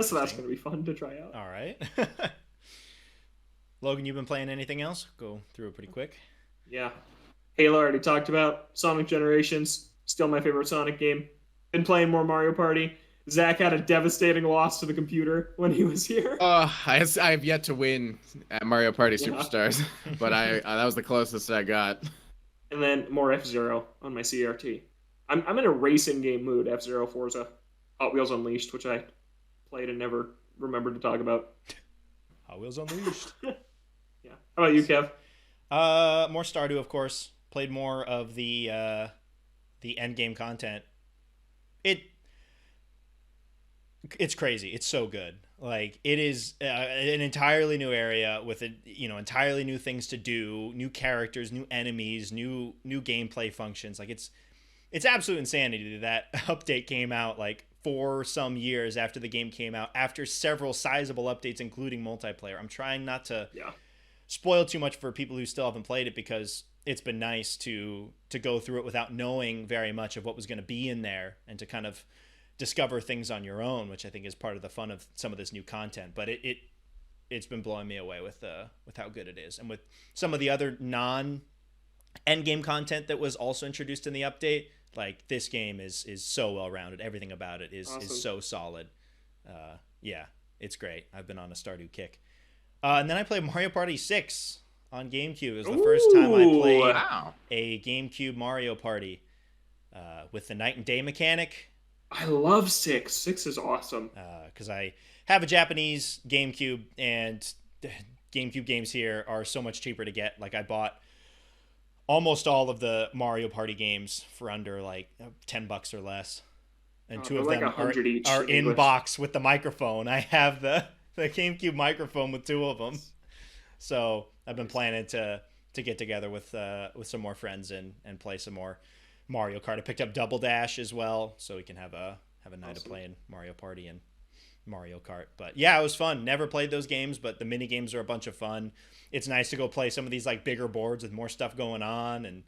So that's going to be fun to try out. All right. Logan, you been playing anything else? Go through it pretty quick. Yeah. Halo already talked about. Sonic Generations, still my favorite Sonic game. Been playing more Mario Party. Zach had a devastating loss to the computer when he was here. I have yet to win at Mario Party Superstars, but that was the closest I got. And then more F-Zero on my CRT. I'm in a racing game mood, F-Zero, Forza, Hot Wheels Unleashed, which I played and never remembered to talk about. Hot Wheels Unleashed. Yeah. How about you, Kev? More Stardew, of course. Played more of the end game content. It's crazy. It's so good. Like it is an entirely new area with entirely new things to do, new characters, new enemies, new gameplay functions. Like it's absolute insanity that update came out like 4 some years after the game came out, after several sizable updates, including multiplayer. I'm trying not to spoil too much for people who still haven't played it because it's been nice to go through it without knowing very much of what was going to be in there and to kind of discover things on your own, which I think is part of the fun of some of this new content. But it's been blowing me away with how good it is, and with some of the other non end game content that was also introduced in the update. Like this game is so well rounded. Everything about it is so solid. Yeah, it's great. I've been on a Stardew kick. And then I played Mario Party 6 on GameCube. It was the first time I played a GameCube Mario Party with the night and day mechanic. I love 6. 6 is awesome. Because I have a Japanese GameCube, and GameCube games here are so much cheaper to get. Like I bought almost all of the Mario Party games for under like $10 or less, and 2 of them are in box with the microphone. I have the GameCube microphone with 2 of them, so I've been planning to get together with some more friends and play some more Mario Kart. I picked up Double Dash as well, so we can have a night of playing Mario Party and Mario Kart. But yeah, it was fun. Never played those games, but the mini games are a bunch of fun. It's nice to go play some of these like bigger boards with more stuff going on and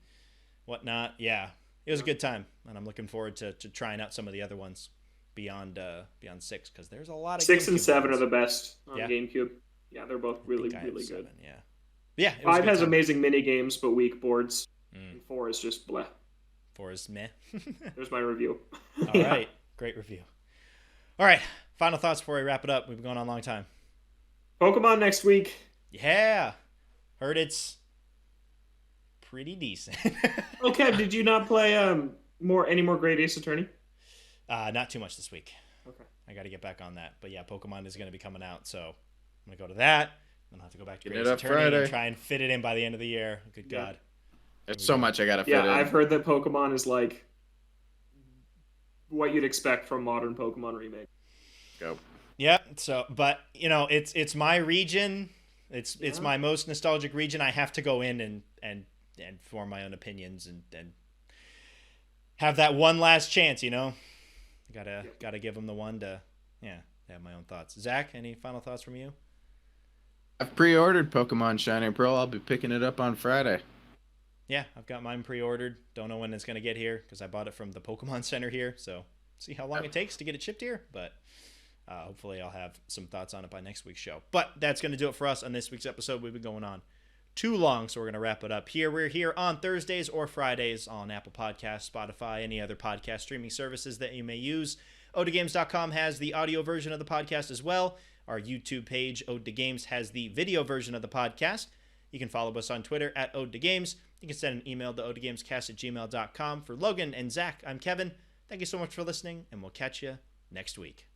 whatnot. Yeah, it was a good time, and I'm looking forward to trying out some of the other ones beyond 6, because there's a lot of 6 and 7 ones. are the best on GameCube. Yeah, they're both really good. 7, yeah. 5 has amazing mini games but weak boards. And 4 is just bleh. 4 is meh. There's my review. All right. Great review. All right. final thoughts before we wrap it up. We've been going on a long time. Pokemon next week. Yeah. Heard it's pretty decent. Oh, Kev, did you not play any more Great Ace Attorney? Not too much this week. Okay. I got to get back on that. But yeah, Pokemon is going to be coming out, so I'm going to go to that. Then I'll have to go back to Great Ace Attorney Friday. and try and fit it in by the end of the year. Good God. There's so much I got to fit in. Yeah, I've heard that Pokemon is like what you'd expect from modern Pokemon remake. Go. Yeah, so but it's my region. It's my most nostalgic region. I have to go in and form my own opinions and have that one last chance, Gotta give them the one to have my own thoughts. Zach, any final thoughts from you? I've pre-ordered Pokemon Shining Pearl. I'll be picking it up on Friday. Yeah, I've got mine pre-ordered. Don't know when it's going to get here because I bought it from the Pokemon Center here. So see how long it takes to get it shipped here. But hopefully I'll have some thoughts on it by next week's show. But that's going to do it for us on this week's episode. We've been going on too long, so we're going to wrap it up here. We're here on Thursdays or Fridays on Apple Podcasts, Spotify, any other podcast streaming services that you may use. OdeGames.com has the audio version of the podcast as well. Our YouTube page, Ode to Games, has the video version of the podcast. You can follow us on Twitter at Ode to Games. You can send an email to odegamescast@gmail.com. For Logan and Zach, I'm Kevin. Thank you so much for listening, and we'll catch you next week.